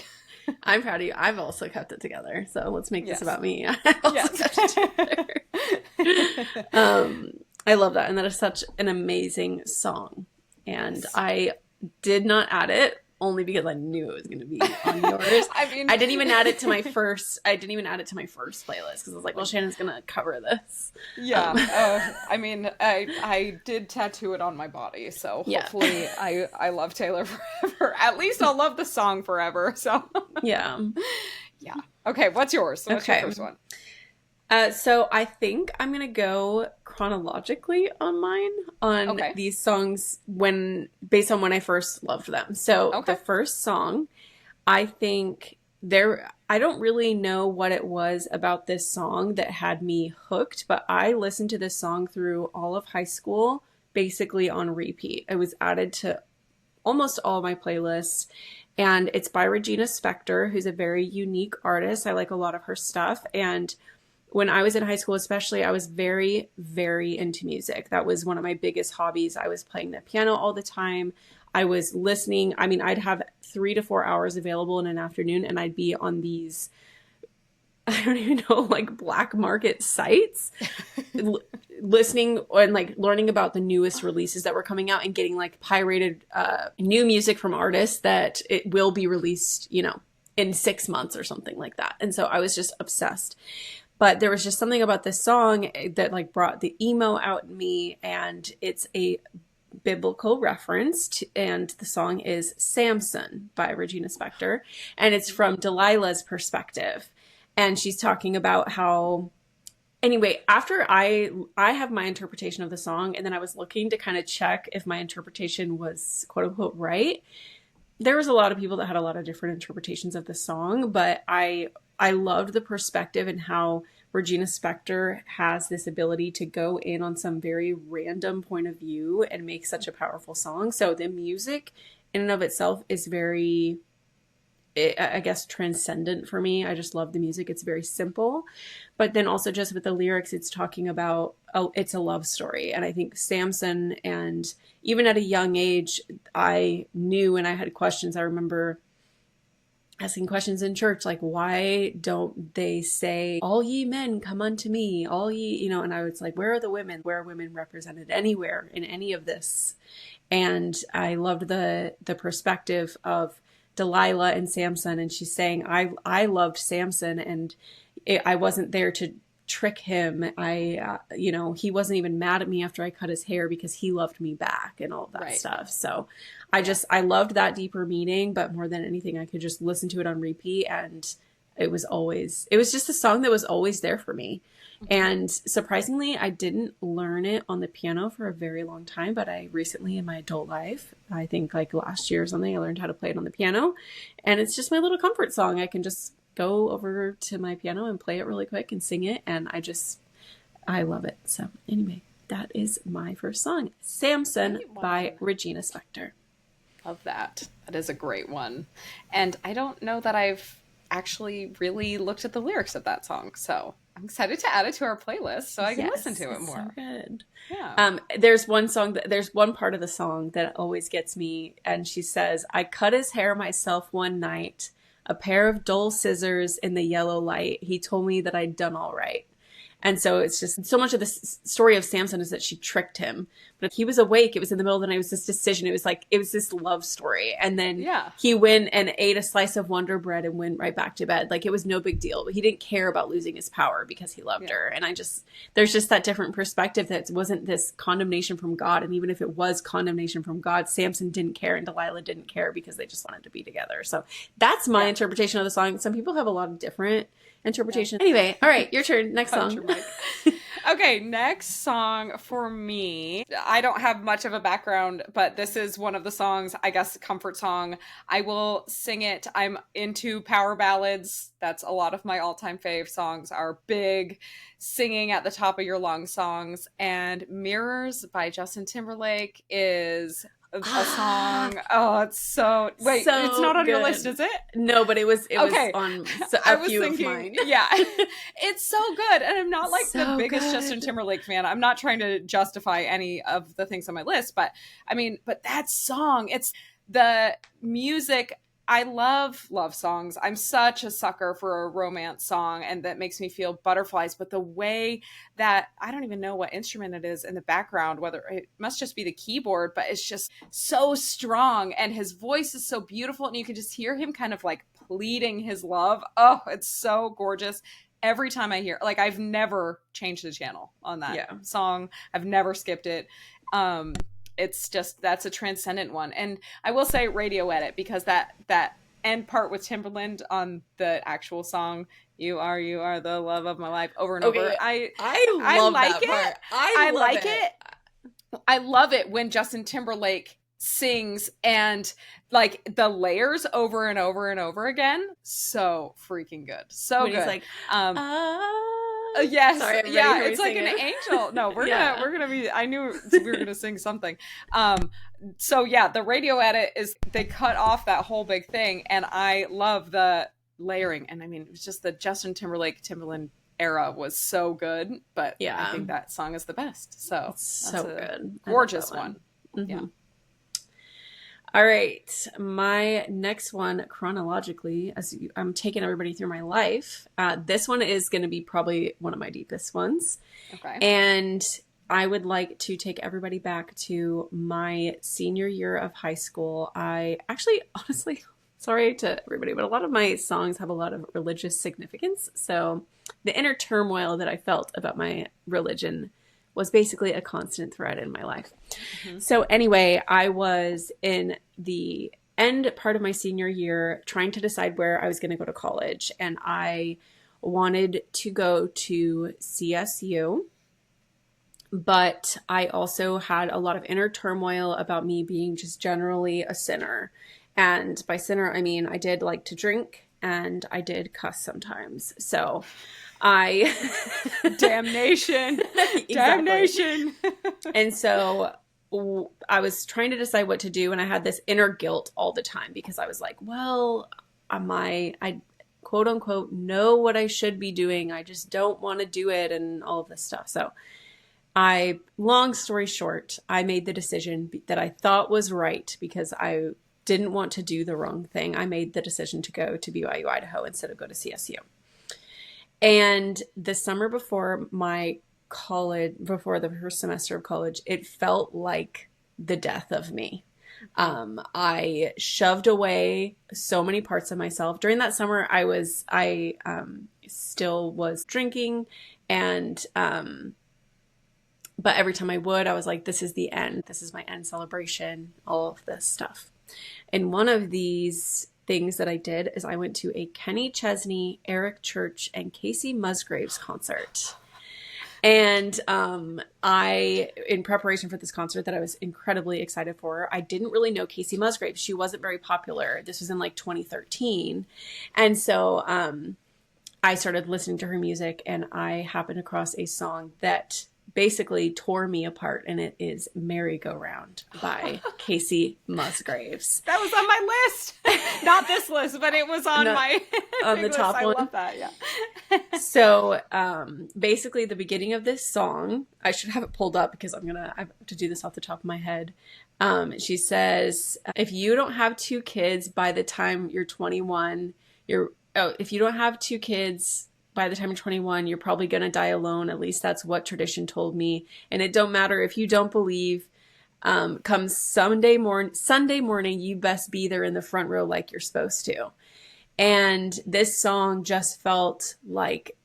I'm proud of you. I've also kept it together. So let's make this about me. I love that. And that is such an amazing song. And I did not add it only because I knew it was going to be on yours. I mean, I didn't even add it to my first playlist because I was like, well, Shannon's going to cover this. yeah. I mean, I did tattoo it on my body, so Yeah. hopefully I love Taylor forever. At least I'll love the song forever. So Yeah. yeah. Okay, what's yours? What's your first one? So I think I'm gonna go chronologically on mine on Okay. these songs based on when I first loved them. So Okay. the first song, I think I don't really know what it was about this song that had me hooked, but I listened to this song through all of high school, basically on repeat. It was added to almost all my playlists. And it's by Regina Spektor, who's a very unique artist. I like a lot of her stuff. And when I was in high school, especially, I was very, very into music. That was one of my biggest hobbies. I was playing the piano all the time. I was listening. I mean, I'd have 3 to 4 hours available in an afternoon, and I'd be on these, I don't even know, like black market sites, listening and like learning about the newest releases that were coming out and getting like pirated new music from artists that it will be released, in 6 months or something like that. And so I was just obsessed. But there was just something about this song that like brought the emo out in me, and it's a biblical reference and the song is Samson by Regina Spektor, and it's from Delilah's perspective. And she's talking about how, anyway, after I have my interpretation of the song, and then I was looking to kind of check if my interpretation was quote unquote right. There was a lot of people that had a lot of different interpretations of the song, but I loved the perspective and how Regina Spektor has this ability to go in on some very random point of view and make such a powerful song. So the music in and of itself is very, I guess, transcendent for me. I just love the music. It's very simple. But then also just with the lyrics, it's talking about, it's a love story. And I think Samson, and even at a young age, I knew, and I had questions. I remember asking questions in church, like, why don't they say, all ye men come unto me, all ye, and I was like, where are the women? Where are women represented anywhere in any of this? And I loved the perspective of Delilah and Samson. And she's saying, I loved Samson, and I wasn't there to trick him. He wasn't even mad at me after I cut his hair because he loved me back and all that stuff. So I loved that deeper meaning, but more than anything, I could just listen to it on repeat. And it was just a song that was always there for me. And surprisingly, I didn't learn it on the piano for a very long time, but I recently in my adult life, I think like last year or something, I learned how to play it on the piano, and it's just my little comfort song. I can just go over to my piano and play it really quick and sing it. And I love it. So anyway, that is my first song, Samson by Regina Spektor. Love that. That is a great one. And I don't know that I've actually really looked at the lyrics of that song. So I'm excited to add it to our playlist so I can listen to it more. So good. Yeah. There's one part of the song that always gets me. And she says, I cut his hair myself one night, a pair of dull scissors in the yellow light. He told me that I'd done all right. And so it's just so much of the story of Samson is that she tricked him. But he was awake. It was in the middle of the night. It was this decision. It was this love story. And then he went and ate a slice of Wonder Bread and went right back to bed. Like, it was no big deal. But he didn't care about losing his power because he loved her. And there's just that different perspective that wasn't this condemnation from God. And even if it was condemnation from God, Samson didn't care and Delilah didn't care because they just wanted to be together. So that's my interpretation of the song. Some people have a lot of different interpretation. Anyway, all right, your turn. Next song. Okay, next song for me. I don't have much of a background, but this is one of the songs, I guess, comfort song. I will sing it. I'm into power ballads. That's a lot of my all-time fave songs are big singing at the top of your lungs songs. And Mirrors by Justin Timberlake is a song. Oh, it's so it's not on your list, is it? No, but it was on a few of mine. Yeah. It's so good. And I'm not like the biggest Justin Timberlake fan. I'm not trying to justify any of the things on my list, but I mean, but that song, it's the music. I love songs. I'm such a sucker for a romance song, and that makes me feel butterflies. But the way that I don't even know what instrument it is in the background, whether it must just be the keyboard, but it's just so strong, and his voice is so beautiful, and you can just hear him kind of like pleading his love. Oh, it's so gorgeous. Every time I hear, like, I've never changed the channel on that song. I've never skipped it. It's just, that's a transcendent one. And I will say Radio Edit, because that end part with Timberland on the actual song, you are the love of my life, over and over. I love like that it. part. I like it. I love it when Justin Timberlake sings, and like the layers over and over and over again. So freaking good. So when good. He's like, yes. Sorry, yeah. It's like an angel. No, we're gonna be, I knew we were gonna sing something. So yeah, the Radio Edit is, they cut off that whole big thing, and I love the layering. And I mean, it's just the Justin Timberland era was so good, but I think that song is the best. So it's so good. Gorgeous one. Mm-hmm. Yeah. All right. My next one, chronologically, I'm taking everybody through my life. This one is going to be probably one of my deepest ones. Okay. And I would like to take everybody back to my senior year of high school. I actually, honestly, sorry to everybody, but a lot of my songs have a lot of religious significance. So the inner turmoil that I felt about my religion was basically a constant thread in my life. Mm-hmm. So anyway, I was in the end part of my senior year trying to decide where I was going to go to college. And I wanted to go to CSU, but I also had a lot of inner turmoil about me being just generally a sinner. And by sinner, I mean, I did like to drink and I did cuss sometimes. So damnation. Damnation. And so I was trying to decide what to do, and I had this inner guilt all the time because I was like, well, I quote unquote know what I should be doing. I just don't want to do it, and all of this stuff. So long story short, I made the decision that I thought was right because I didn't want to do the wrong thing. I made the decision to go to BYU, Idaho instead of go to CSU. And the summer before before the first semester of college, it felt like the death of me. I shoved away so many parts of myself. During that summer, I still was drinking, and but every time I was like, this is the end. This is my end celebration, all of this stuff. And one of these things that I did is I went to a Kenny Chesney, Eric Church, and Casey Musgraves concert. And in preparation for this concert that I was incredibly excited for, I didn't really know Casey Musgraves. She wasn't very popular. This was in like 2013. And so I started listening to her music, and I happened across a song that basically tore me apart, and it is Merry Go Round by Casey Musgraves. That was on my list. Not this list, but it was on on the top list. one. I love that, yeah. So basically the beginning of this song, I should have it pulled up because I have to do this off the top of my head. She says, if you don't have two kids by the time you're 21, if you don't have two kids by the time you're 21, you're probably going to die alone. At least that's what tradition told me. And it don't matter if you don't believe, come Sunday morning, you best be there in the front row like you're supposed to. And this song just felt like,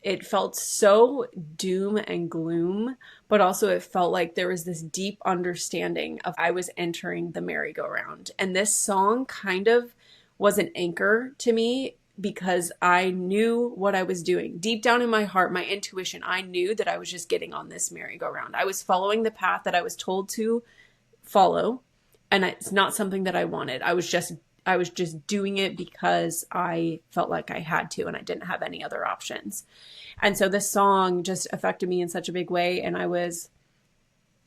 it felt so doom and gloom, but also it felt like there was this deep understanding of I was entering the merry-go-round. And this song kind of was an anchor to me, because I knew what I was doing. Deep down in my heart, my intuition, I knew that I was just getting on this merry-go-round. I was following the path that I was told to follow, and it's not something that I wanted. I was just doing it because I felt like I had to, and I didn't have any other options. And so this song just affected me in such a big way, and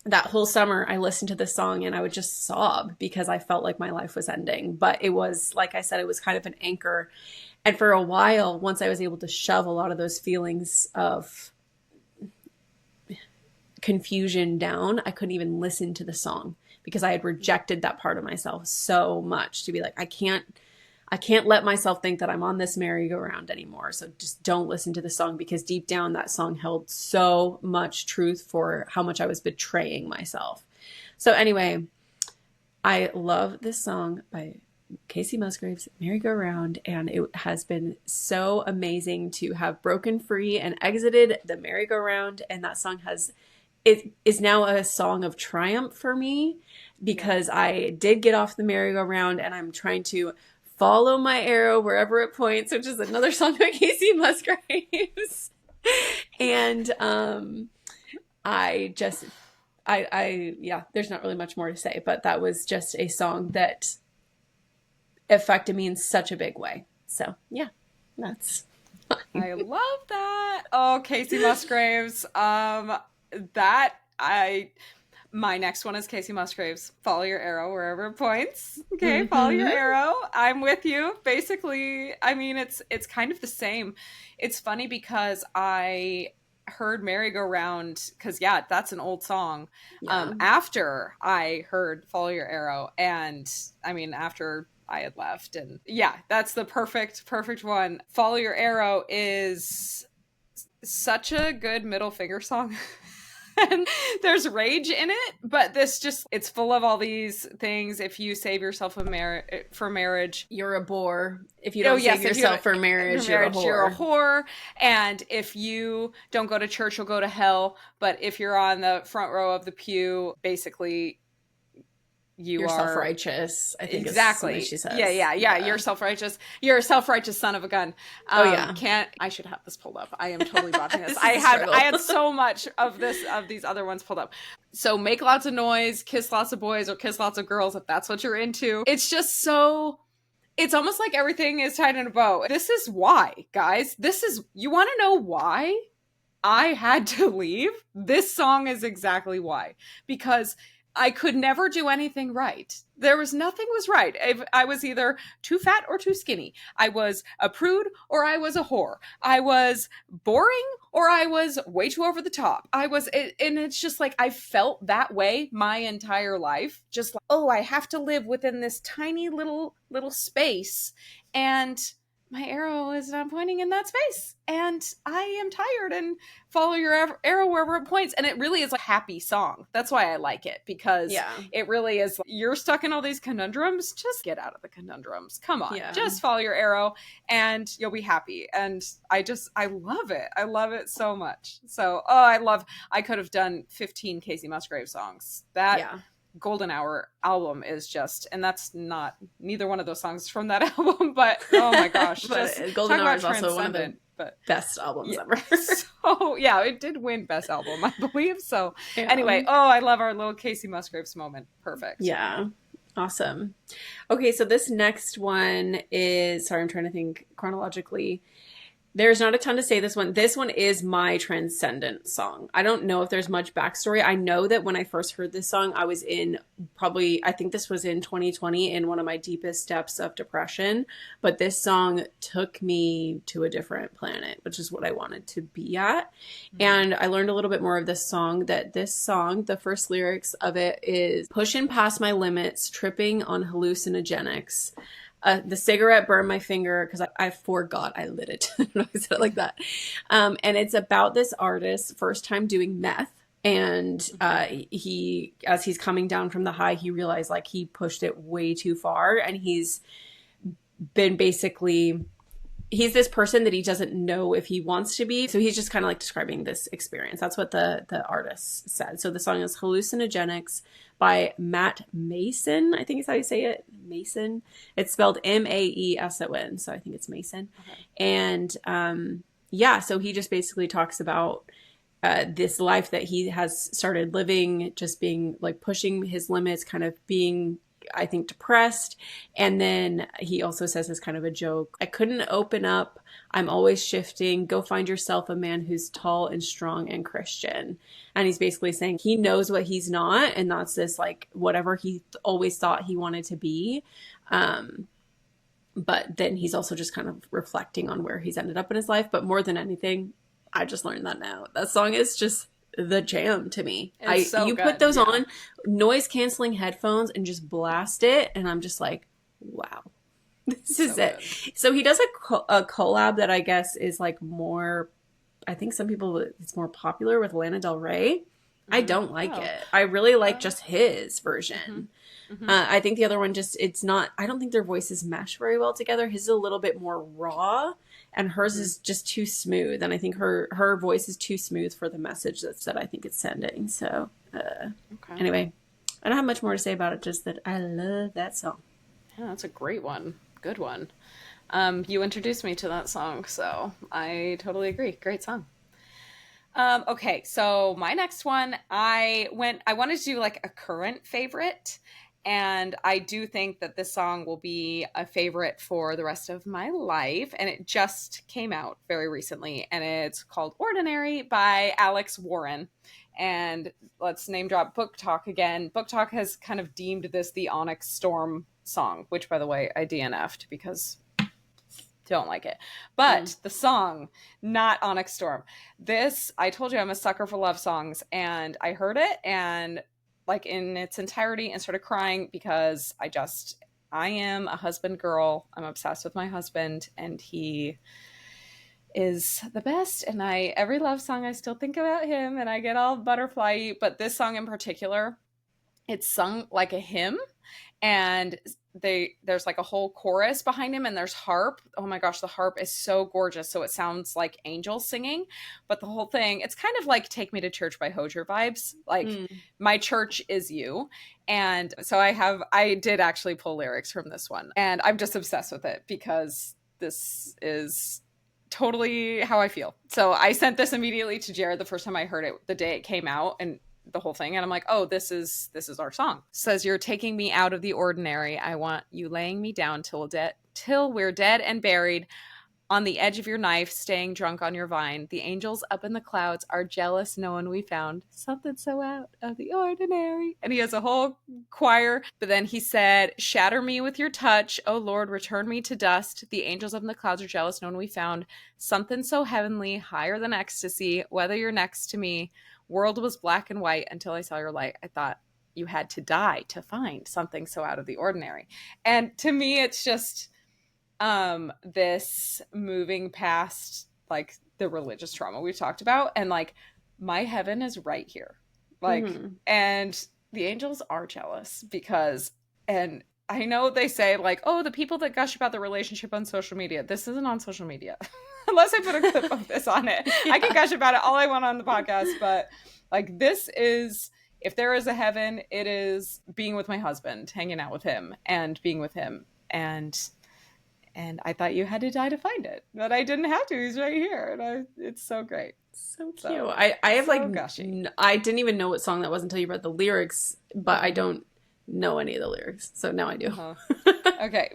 that whole summer, I listened to this song and I would just sob because I felt like my life was ending. But it was, like I said, it was kind of an anchor. And for a while, once I was able to shove a lot of those feelings of confusion down, I couldn't even listen to the song because I had rejected that part of myself so much, to be like, I can't let myself think that I'm on this merry-go-round anymore. So just don't listen to the song, because deep down that song held so much truth for how much I was betraying myself. So anyway, I love this song by Casey Musgraves, Merry-Go-Round, and it has been so amazing to have broken free and exited the merry-go-round. And that song it is now a song of triumph for me, because I did get off the merry-go-round, and I'm trying to follow my arrow wherever it points, which is another song by Casey Musgraves. And yeah, there's not really much more to say, but that was just a song that affected me in such a big way. So yeah, that's fine. I love that. Oh, Casey Musgraves. My next one is Casey Musgraves. Follow your arrow wherever it points. Okay, follow your arrow. I'm with you. Basically, I mean, it's kind of the same. It's funny because I heard Merry-Go-Round, because yeah, that's an old song. After I heard Follow Your Arrow, and I mean, after I had left, and yeah, that's the perfect one. Follow Your Arrow is such a good middle finger song. And there's rage in it, but it's full of all these things. If you save yourself for marriage, you're a bore. If you don't save yourself for marriage, you're a whore. You're a whore. And if you don't go to church, you'll go to hell. But if you're on the front row of the pew, basically you're self-righteous, I think. Exactly. She says. Yeah. You're self-righteous. You're a self-righteous son of a gun. I should have this pulled up. I am totally botching this. I had so much of these other ones pulled up. So make lots of noise, kiss lots of boys, or kiss lots of girls, if that's what you're into. It's just so, it's almost like everything is tied in a bow. This is why, guys. You want to know why I had to leave? This song is exactly why. Because I could never do anything right. Nothing was right. I was either too fat or too skinny. I was a prude or I was a whore. I was boring or I was way too over the top. And it's just like, I felt that way my entire life. Just like, oh, I have to live within this tiny little space, and my arrow is not pointing in that space, and I am tired, and follow your arrow wherever it points. And it really is a happy song. That's why I like it, because it really is, you're stuck in all these conundrums. Just get out of the conundrums. Come on, just follow your arrow and you'll be happy. And I love it. I love it so much. So, I could have done 15 Casey Musgrave songs. Golden Hour album is just, and that's not, neither one of those songs from that album, but oh my gosh, just Golden Hour is also one of the best albums ever. So yeah, it did win best album, I believe. So anyway, I love our little Casey Musgraves moment. Perfect. Yeah. Awesome. Okay, so this next one is, sorry, I'm trying to think chronologically. There's not a ton to say this one. This one is my transcendent song. I don't know if there's much backstory. I know that when I first heard this song, I was I think this was in 2020, in one of my deepest depths of depression. But this song took me to a different planet, which is what I wanted to be at. Mm-hmm. And I learned a little bit more of this song, the first lyrics of it is, pushing past my limits, tripping on hallucinogenics. The cigarette burned my finger because I forgot I lit it. I don't know if I said it like that. And it's about this artist first time doing meth. And as he's coming down from the high, he realized like he pushed it way too far. And he's this person that he doesn't know if he wants to be. So he's just kind of like describing this experience. That's what the artist said. So the song is Hallucinogenics by Matt Mason. I think is how you say it. Mason. It's spelled Maeson. So I think it's Mason. Okay. And so he just basically talks about this life that he has started living, just being like pushing his limits, kind of being, I think, depressed. And then he also says as kind of a joke, I couldn't open up. I'm always shifting. Go find yourself a man who's tall and strong and Christian. And he's basically saying he knows what he's not. And that's this like whatever he always thought he wanted to be. But then he's also just kind of reflecting on where he's ended up in his life. But more than anything, I just learned that now. That song is just the jam to me. It's so you good. put those Yeah. on noise canceling headphones and just blast it, and I'm just like, wow, this is it. Good. So he does a collab that I guess is like more. I think some people it's more popular with Lana Del Rey. I don't like it. I really like just his version. I think the other one it's not, I don't think their voices mesh very well together. His is a little bit more raw and hers is just too smooth. And I think her voice is too smooth for the message that I think it's sending. So anyway, I don't have much more to say about it. Just that I love that song. Yeah, that's a great one. Good one. You introduced me to that song, so I totally agree. Great song. Okay, so my next one, I wanted to do like a current favorite, and I do think that this song will be a favorite for the rest of my life, and it just came out very recently, and it's called Ordinary by Alex Warren. And let's name drop Book Talk again. Book Talk has kind of deemed this the Onyx Storm song, which by the way, I DNF'd because don't like it. But the song, not Onyx Storm. This, I told you I'm a sucker for love songs, and I heard it and like in its entirety and started crying because I am a husband girl. I'm obsessed with my husband and he is the best. And every love song, I still think about him and I get all butterfly-y. But this song in particular, it's sung like a hymn, and there's like a whole chorus behind him and there's harp. Oh my gosh, the harp is so gorgeous. So it sounds like angels singing, but the whole thing, it's kind of like Take Me to Church by Hozier vibes. Like my church is you. And so I did actually pull lyrics from this one, and I'm just obsessed with it because this is totally how I feel. So I sent this immediately to Jared the first time I heard it, the day it came out, and the whole thing, and I'm like, oh, this is our song. It says, you're taking me out of the ordinary. I want you laying me down till we're dead and buried on the edge of your knife, staying drunk on your vine. The angels up in the clouds are jealous knowing we found something so out of the ordinary. And he has a whole choir. But then he said, shatter me with your touch. Oh Lord, return me to dust. The angels up in the clouds are jealous knowing we found something so heavenly, higher than ecstasy. Whether you're next to me, world was black and white until I saw your light. I thought you had to die to find something so out of the ordinary. And to me, it's just this moving past like the religious trauma we've talked about, and like my heaven is right here. Like, and the angels are jealous because, and I know they say like, oh, the people that gush about the relationship on social media, this isn't on social media. Unless I put a clip of this on it. I can gush about it all I want on the podcast, but like this is, if there is a heaven, it is being with my husband, hanging out with him and being with him. And I thought you had to die to find it, but I didn't have to. He's right here. And it's so great. So cute. So, I have so like, gushy. I didn't even know what song that was until you read the lyrics, but I don't know any of the lyrics. So now I do. Okay.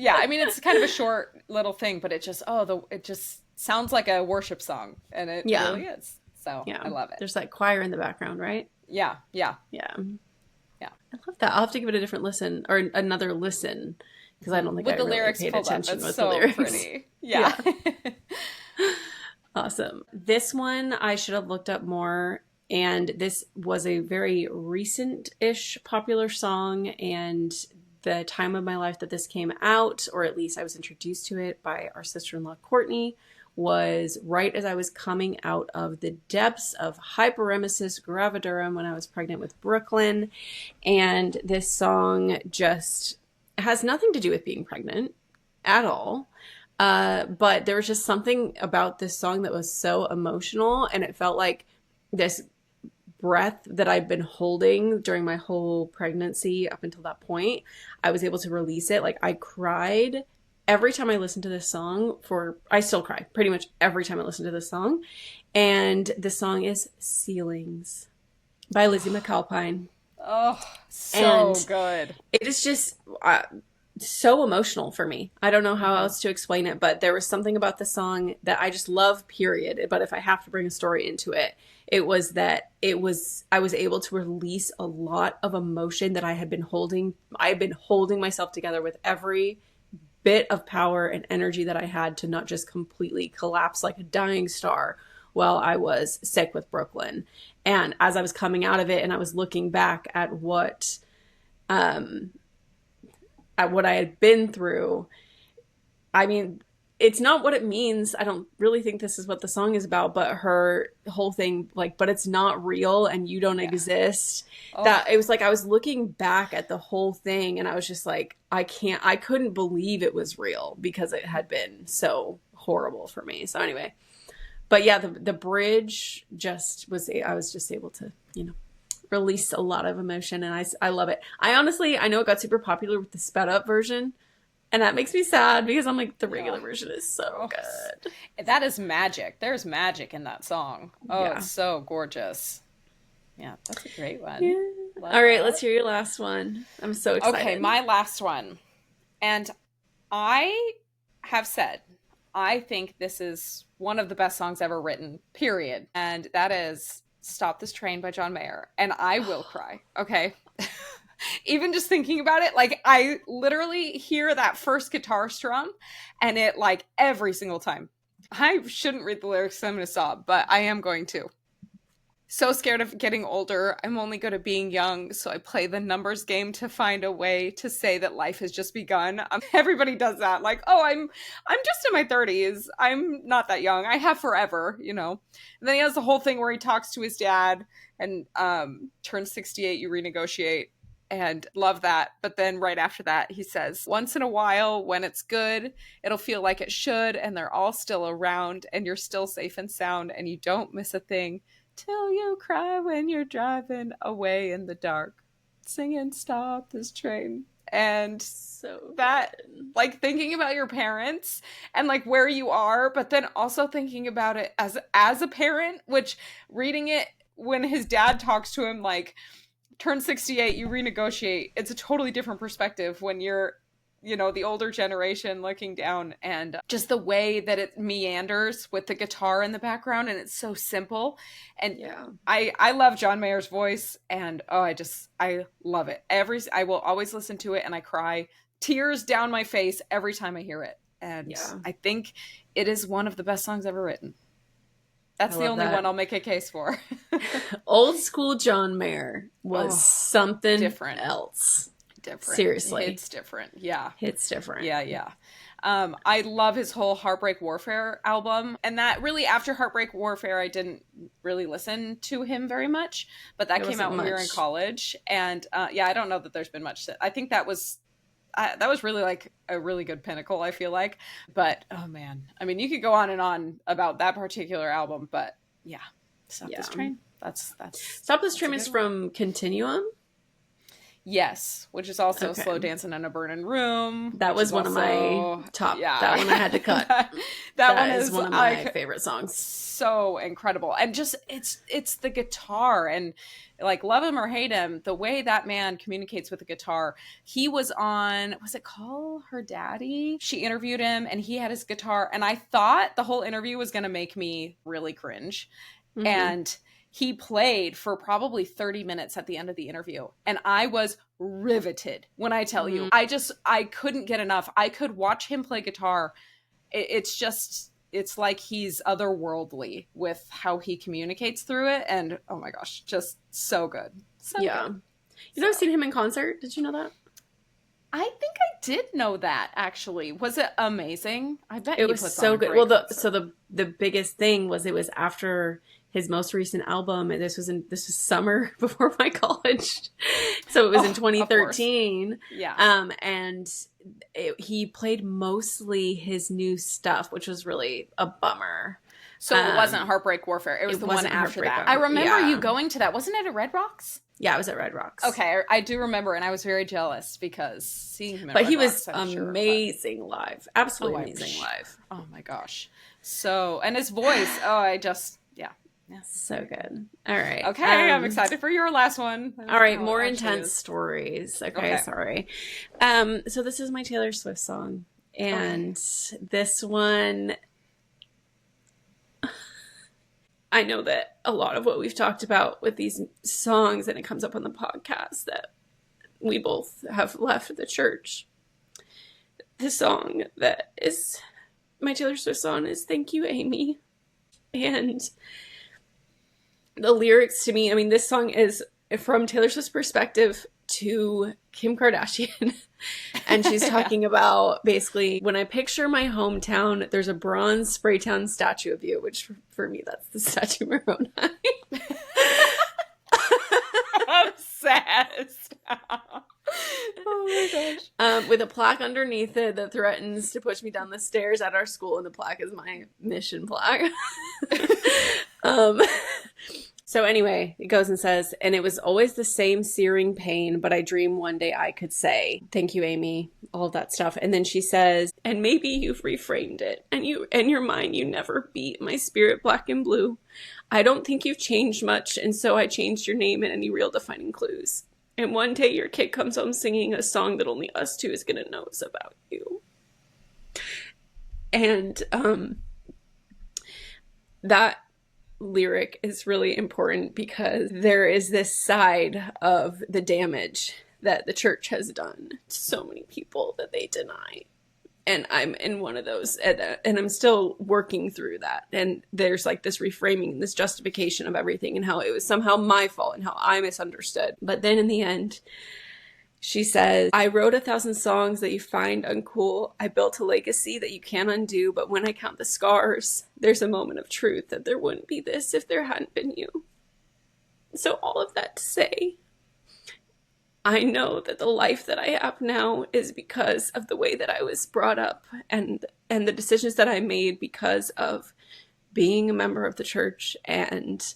I mean, it's kind of a short little thing, but it just, it just sounds like a worship song, and it really is. So I love it. There's that choir in the background, right? Yeah. I love that. I'll have to give it a different listen, or another listen, because I don't think with I the really lyrics paid pulled attention up. It's with so the lyrics. pretty. Yeah. Awesome. This one I should have looked up more, and this was a very recent-ish popular song, and the time of my life that this came out, or at least I was introduced to it by our sister-in-law Courtney, was right as I was coming out of the depths of hyperemesis gravidarum when I was pregnant with Brooklyn. And this song just has nothing to do with being pregnant at all. But there was just something about this song that was so emotional, and it felt like this breath that I've been holding during my whole pregnancy up until that point. I was able to release it. Like, I cried every time I listened to this song. I still cry pretty much every time I listen to this song. And the song is Ceilings by Lizzie McAlpine. Oh, so good. It is just so emotional for me. I don't know how else to explain it, but there was something about the song that I just love, period. But if I have to bring a story into it, it was that I was able to release a lot of emotion that I had been holding. I had been holding myself together with every bit of power and energy that I had to not just completely collapse like a dying star while I was sick with Brooklyn. And as I was coming out of it and I was looking back at what I had been through, I mean, it's not what it means. I don't really think this is what the song is about, but her whole thing, like, but it's not real and you don't exist. Oh. That it was like I was looking back at the whole thing and I was just like, I couldn't believe it was real because it had been so horrible for me. So anyway, but yeah, the bridge just was, I was just able to, release a lot of emotion, and I love it. I know it got super popular with the sped up version. And that makes me sad because I'm like, the regular version is so good. That is magic. There's magic in that song. Oh, yeah. It's so gorgeous. Yeah, that's a great one. Yeah. All right, let's hear your last one. I'm so excited. Okay, my last one. And I have said, I think this is one of the best songs ever written, period. And that is Stop This Train by John Mayer. And I will cry, okay? Even just thinking about it, like, I literally hear that first guitar strum and it, like, every single time. I shouldn't read the lyrics, so I'm going to sob, but I am going to. So scared of getting older, I'm only good at being young, so I play the numbers game to find a way to say that life has just begun. Everybody does that, like, oh, I'm just in my 30s. I'm not that young. I have forever, And then he has the whole thing where he talks to his dad and turns 68, you renegotiate. And love that. But then right after that, he says, once in a while, when it's good, it'll feel like it should. And they're all still around and you're still safe and sound and you don't miss a thing till you cry when you're driving away in the dark, singing Stop This Train. And so that, like, thinking about your parents and like where you are, but then also thinking about it as a parent, which reading it when his dad talks to him, like, turn 68, you renegotiate. It's a totally different perspective when you're, the older generation looking down, and just the way that it meanders with the guitar in the background, and it's so simple. And yeah, I love John Mayer's voice, and I love it. I will always listen to it and I cry tears down my face every time I hear it. And I think it is one of the best songs ever written. That's the only one I'll make a case for. Old school John Mayer was something different else. Different. Seriously. It's different. Yeah. It's different. Yeah. I love his whole Heartbreak Warfare album. And that really, after Heartbreak Warfare, I didn't really listen to him very much. But that came out when we were in college. And I don't know that there's been much. I think that was really like a really good pinnacle, I feel like. But oh man, I mean, you could go on and on about that particular album, but yeah, Stop This Train. That's Stop This Train is from Continuum. Yes, which is also Slow Dancing in a Burning Room. That was one of my top. Yeah. That one I had to cut. that one is one of my favorite songs. So incredible, and just it's the guitar, and like, love him or hate him, the way that man communicates with the guitar. He was on, was it Call Her Daddy? She interviewed him and he had his guitar, and I thought the whole interview was going to make me really cringe. Mm-hmm. And he played for probably 30 minutes at the end of the interview. And I was riveted when I tell you. I couldn't get enough. I could watch him play guitar. It's like he's otherworldly with how he communicates through it. And oh my gosh, just so good. So good. I've seen him in concert. Did you know that? I think I did know that, actually. Was it amazing? I bet it was so good. Well, the biggest thing was it was after his most recent album, and this was summer before my college, so it was in 2013. Yeah. And he played mostly his new stuff, which was really a bummer. So it wasn't Heartbreak Warfare. It was the one after that. I remember you going to that. Wasn't it at Red Rocks? Yeah, it was at Red Rocks. Okay, I do remember, and I was very jealous because seeing him at Red Rocks, was amazing live. Absolutely amazing live. Oh my gosh. So, and his voice, yeah. So good. All right. Okay, I'm excited for your last one. All right, more intense stories. Okay, sorry. So this is my Taylor Swift song, and this one, I know that a lot of what we've talked about with these songs, and it comes up on the podcast, that we both have left the church. The song that is my Taylor Swift song is Thank You, Amy. And the lyrics to me, I mean, this song is from Taylor Swift's perspective to Kim Kardashian. And she's talking about basically, when I picture my hometown, there's a bronze spray tan statue of you, which for me, that's the Statue of Moroni. Obsessed. Oh my gosh. With a plaque underneath it that threatens to push me down the stairs at our school, and the plaque is my mission plaque. So anyway, it goes and says, and it was always the same searing pain, but I dream one day I could say, thank you, Amy, all of that stuff. And then she says, and maybe you've reframed it, and in your mind, you never beat my spirit black and blue. I don't think you've changed much, and so I changed your name and any real defining clues. And one day your kid comes home singing a song that only us two is going to know is about you. And that lyric is really important because there is this side of the damage that the church has done to so many people that they deny. And I'm in one of those, and I'm still working through that. And there's like this reframing, this justification of everything and how it was somehow my fault and how I misunderstood. But then in the end, she says, I wrote 1,000 songs that you find uncool. I built a legacy that you can't undo. But when I count the scars, there's a moment of truth that there wouldn't be this if there hadn't been you. So all of that to say, I know that the life that I have now is because of the way that I was brought up and the decisions that I made because of being a member of the church, and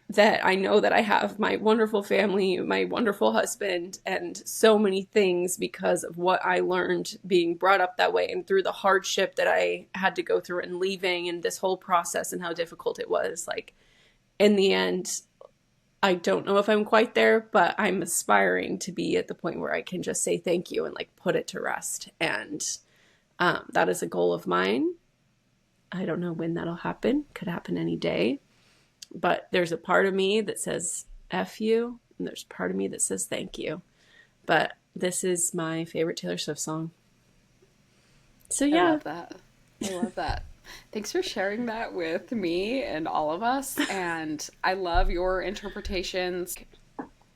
that I know that I have my wonderful family, my wonderful husband, and so many things because of what I learned being brought up that way and through the hardship that I had to go through and leaving and this whole process and how difficult it was. Like, in the end, I don't know if I'm quite there, but I'm aspiring to be at the point where I can just say thank you and like put it to rest. And that is a goal of mine. I don't know when that'll happen. Could happen any day. But there's a part of me that says F you, and there's a part of me that says thank you. But this is my favorite Taylor Swift song. So yeah. I love that. I love that. Thanks for sharing that with me and all of us. And I love your interpretations.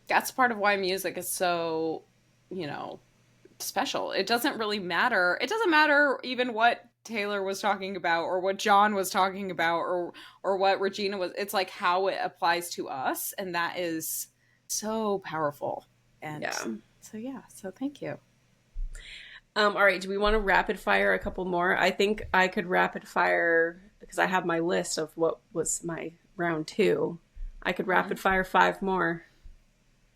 That's part of why music is so, special. It doesn't really matter. It doesn't matter even what Taylor was talking about or what John was talking about or what Regina was. It's like how it applies to us. And that is so powerful. And so thank you. All right, do we want to rapid fire a couple more? I think I could rapid fire, because I have my list of what was my round 2. I could rapid fire 5 more.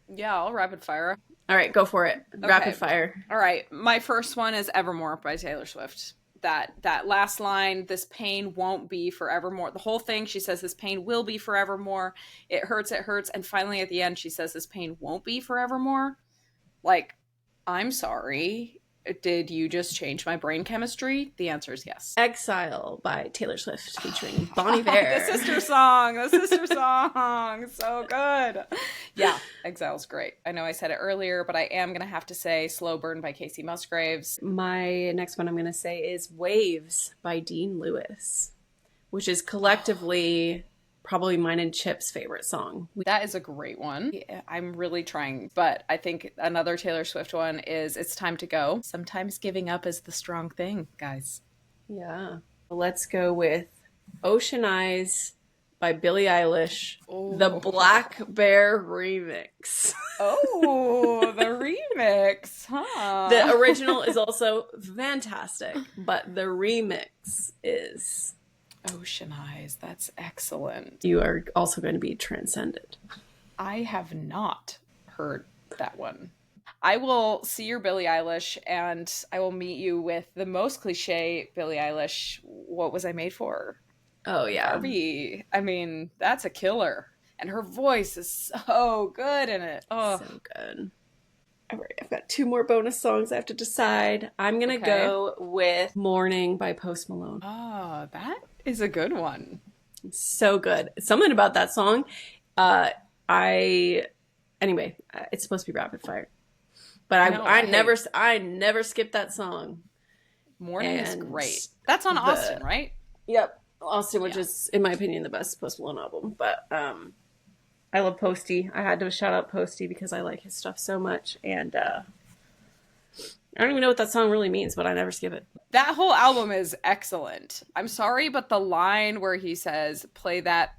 Yeah, I'll rapid fire. All right, go for it. Okay. Rapid fire. All right, my first one is Evermore by Taylor Swift. That last line, this pain won't be forevermore. The whole thing, she says this pain will be forevermore. It hurts. And finally at the end, she says this pain won't be forevermore. Like, I'm sorry. Did you just change my brain chemistry? The answer is yes. Exile by Taylor Swift featuring Bon Iver. The sister song. So good. Yeah, Exile's great. I know I said it earlier, but I am going to have to say Slow Burn by Casey Musgraves. My next one I'm going to say is Waves by Dean Lewis, which is collectively probably mine and Chip's favorite song. That is a great one. I'm really trying, but I think another Taylor Swift one is It's Time to Go. Sometimes giving up is the strong thing, guys. Yeah. Let's go with Ocean Eyes by Billie Eilish, the Black Bear remix. Oh, the remix, huh? The original is also fantastic, but the remix is... Ocean Eyes. That's excellent. You are also going to be transcended. I have not heard that one. I will see your Billie Eilish, and I will meet you with the most cliche Billie Eilish. What was I made for? Oh, yeah. Barbie. I mean, that's a killer. And her voice is so good in it. Oh, so good. All right, I've got 2 more bonus songs I have to decide. I'm going to go with Morning by Post Malone. Oh, that is a good one. It's so good. Something about that song. Anyway, it's supposed to be rapid fire. But I never skip that song. Morning is great. That's on Austin, right? Yep. Austin, which is, in my opinion, the best Post Malone album. But I love Posty. I had to shout out Posty because I like his stuff so much. And I don't even know what that song really means, but I never skip it. That whole album is excellent. I'm sorry, but the line where he says, play that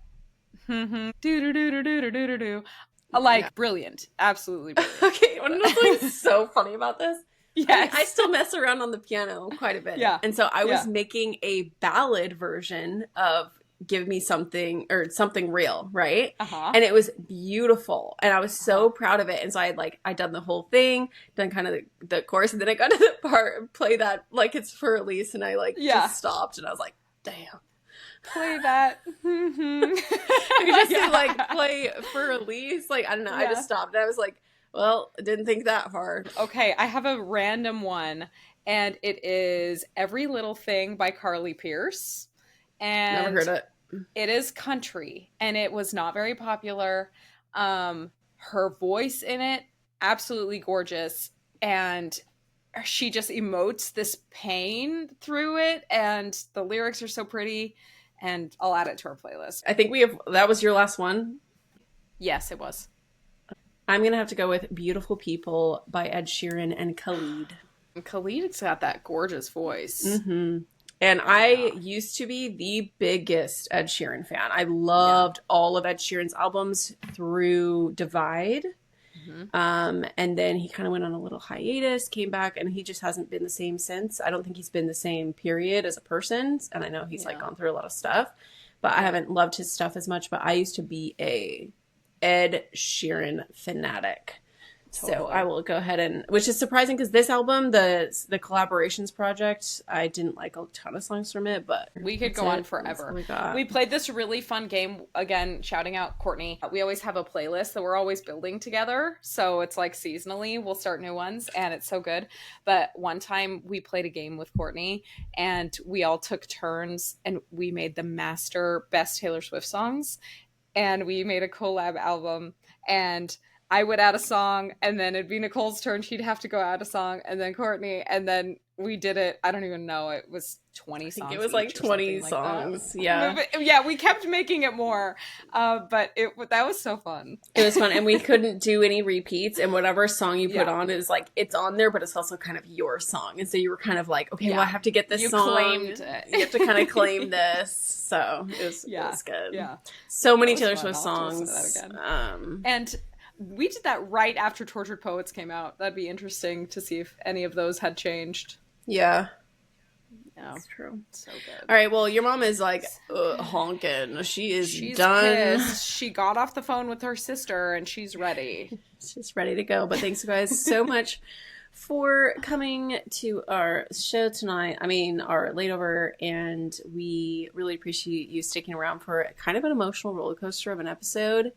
do do do do do do do do, like, brilliant. Absolutely brilliant. Okay, you want to know something so funny about this? Yes. I still mess around on the piano quite a bit. Yeah. And so I was making a ballad version of Give Me Something, or Something Real, right? And it was beautiful. And I was so proud of it. And so I'd done the whole thing, done kind of the chorus, and then I got to the part, play that like it's for Elise, and I just stopped, and I was like, damn. Play that. You just did like play for Elise. Like, I don't know. I just stopped, and I was like, well, I didn't think that hard. Okay, I have a random one, and it is Every Little Thing by Carly Pearce. And never heard it. It is country, and it was not very popular. Her voice in it, absolutely gorgeous, and she just emotes this pain through it, and the lyrics are so pretty, and I'll add it to our playlist. I think that was your last one? Yes, it was. I'm going to have to go with Beautiful People by Ed Sheeran and Khalid. Khalid's got that gorgeous voice. Mm-hmm. And I used to be the biggest Ed Sheeran fan. I loved all of Ed Sheeran's albums through Divide. And then he kind of went on a little hiatus, came back, and he just hasn't been the same since. I don't think he's been the same, period, as a person. And I know he's gone through a lot of stuff, but I haven't loved his stuff as much. But I used to be a Ed Sheeran fanatic. Totally. So I will go ahead and, which is surprising because this album, the collaborations project, I didn't like a ton of songs from it, but we could go on forever. We played this really fun game, again, shouting out Courtney. We always have a playlist that we're always building together. So it's like seasonally, we'll start new ones, and it's so good. But one time we played a game with Courtney, and we all took turns, and we made the master best Taylor Swift songs, and we made a collab album, and I would add a song, and then it'd be Nicole's turn. She'd have to go add a song, and then Courtney, and then we did it. I don't even know. It was 20 songs. I think it was like 20 songs. Like yeah, we kept making it more, but that was so fun. It was fun, and we couldn't do any repeats. And whatever song you put on is like it's on there, but it's also kind of your song. And so you were kind of like, okay, well, I have to get this song. Claimed it. You have to kind of claim this. So it was good. Yeah, so many Taylor Swift songs. And we did that right after Tortured Poets came out. That'd be interesting to see if any of those had changed. Yeah. That's true. So good. All right, well, your mom is like honking. She's done. Pissed. She got off the phone with her sister, and she's ready. She's ready to go. But thanks, you guys, so much for coming to our show tonight. I mean, our lateover, and we really appreciate you sticking around for kind of an emotional roller coaster of an episode.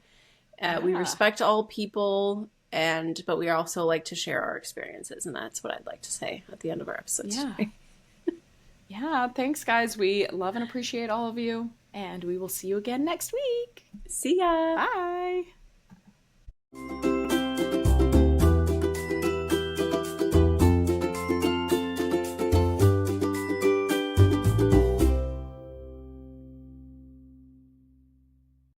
We respect all people, but we also like to share our experiences, and that's what I'd like to say at the end of our episode. Yeah, thanks, guys. We love and appreciate all of you, and we will see you again next week. See ya. Bye.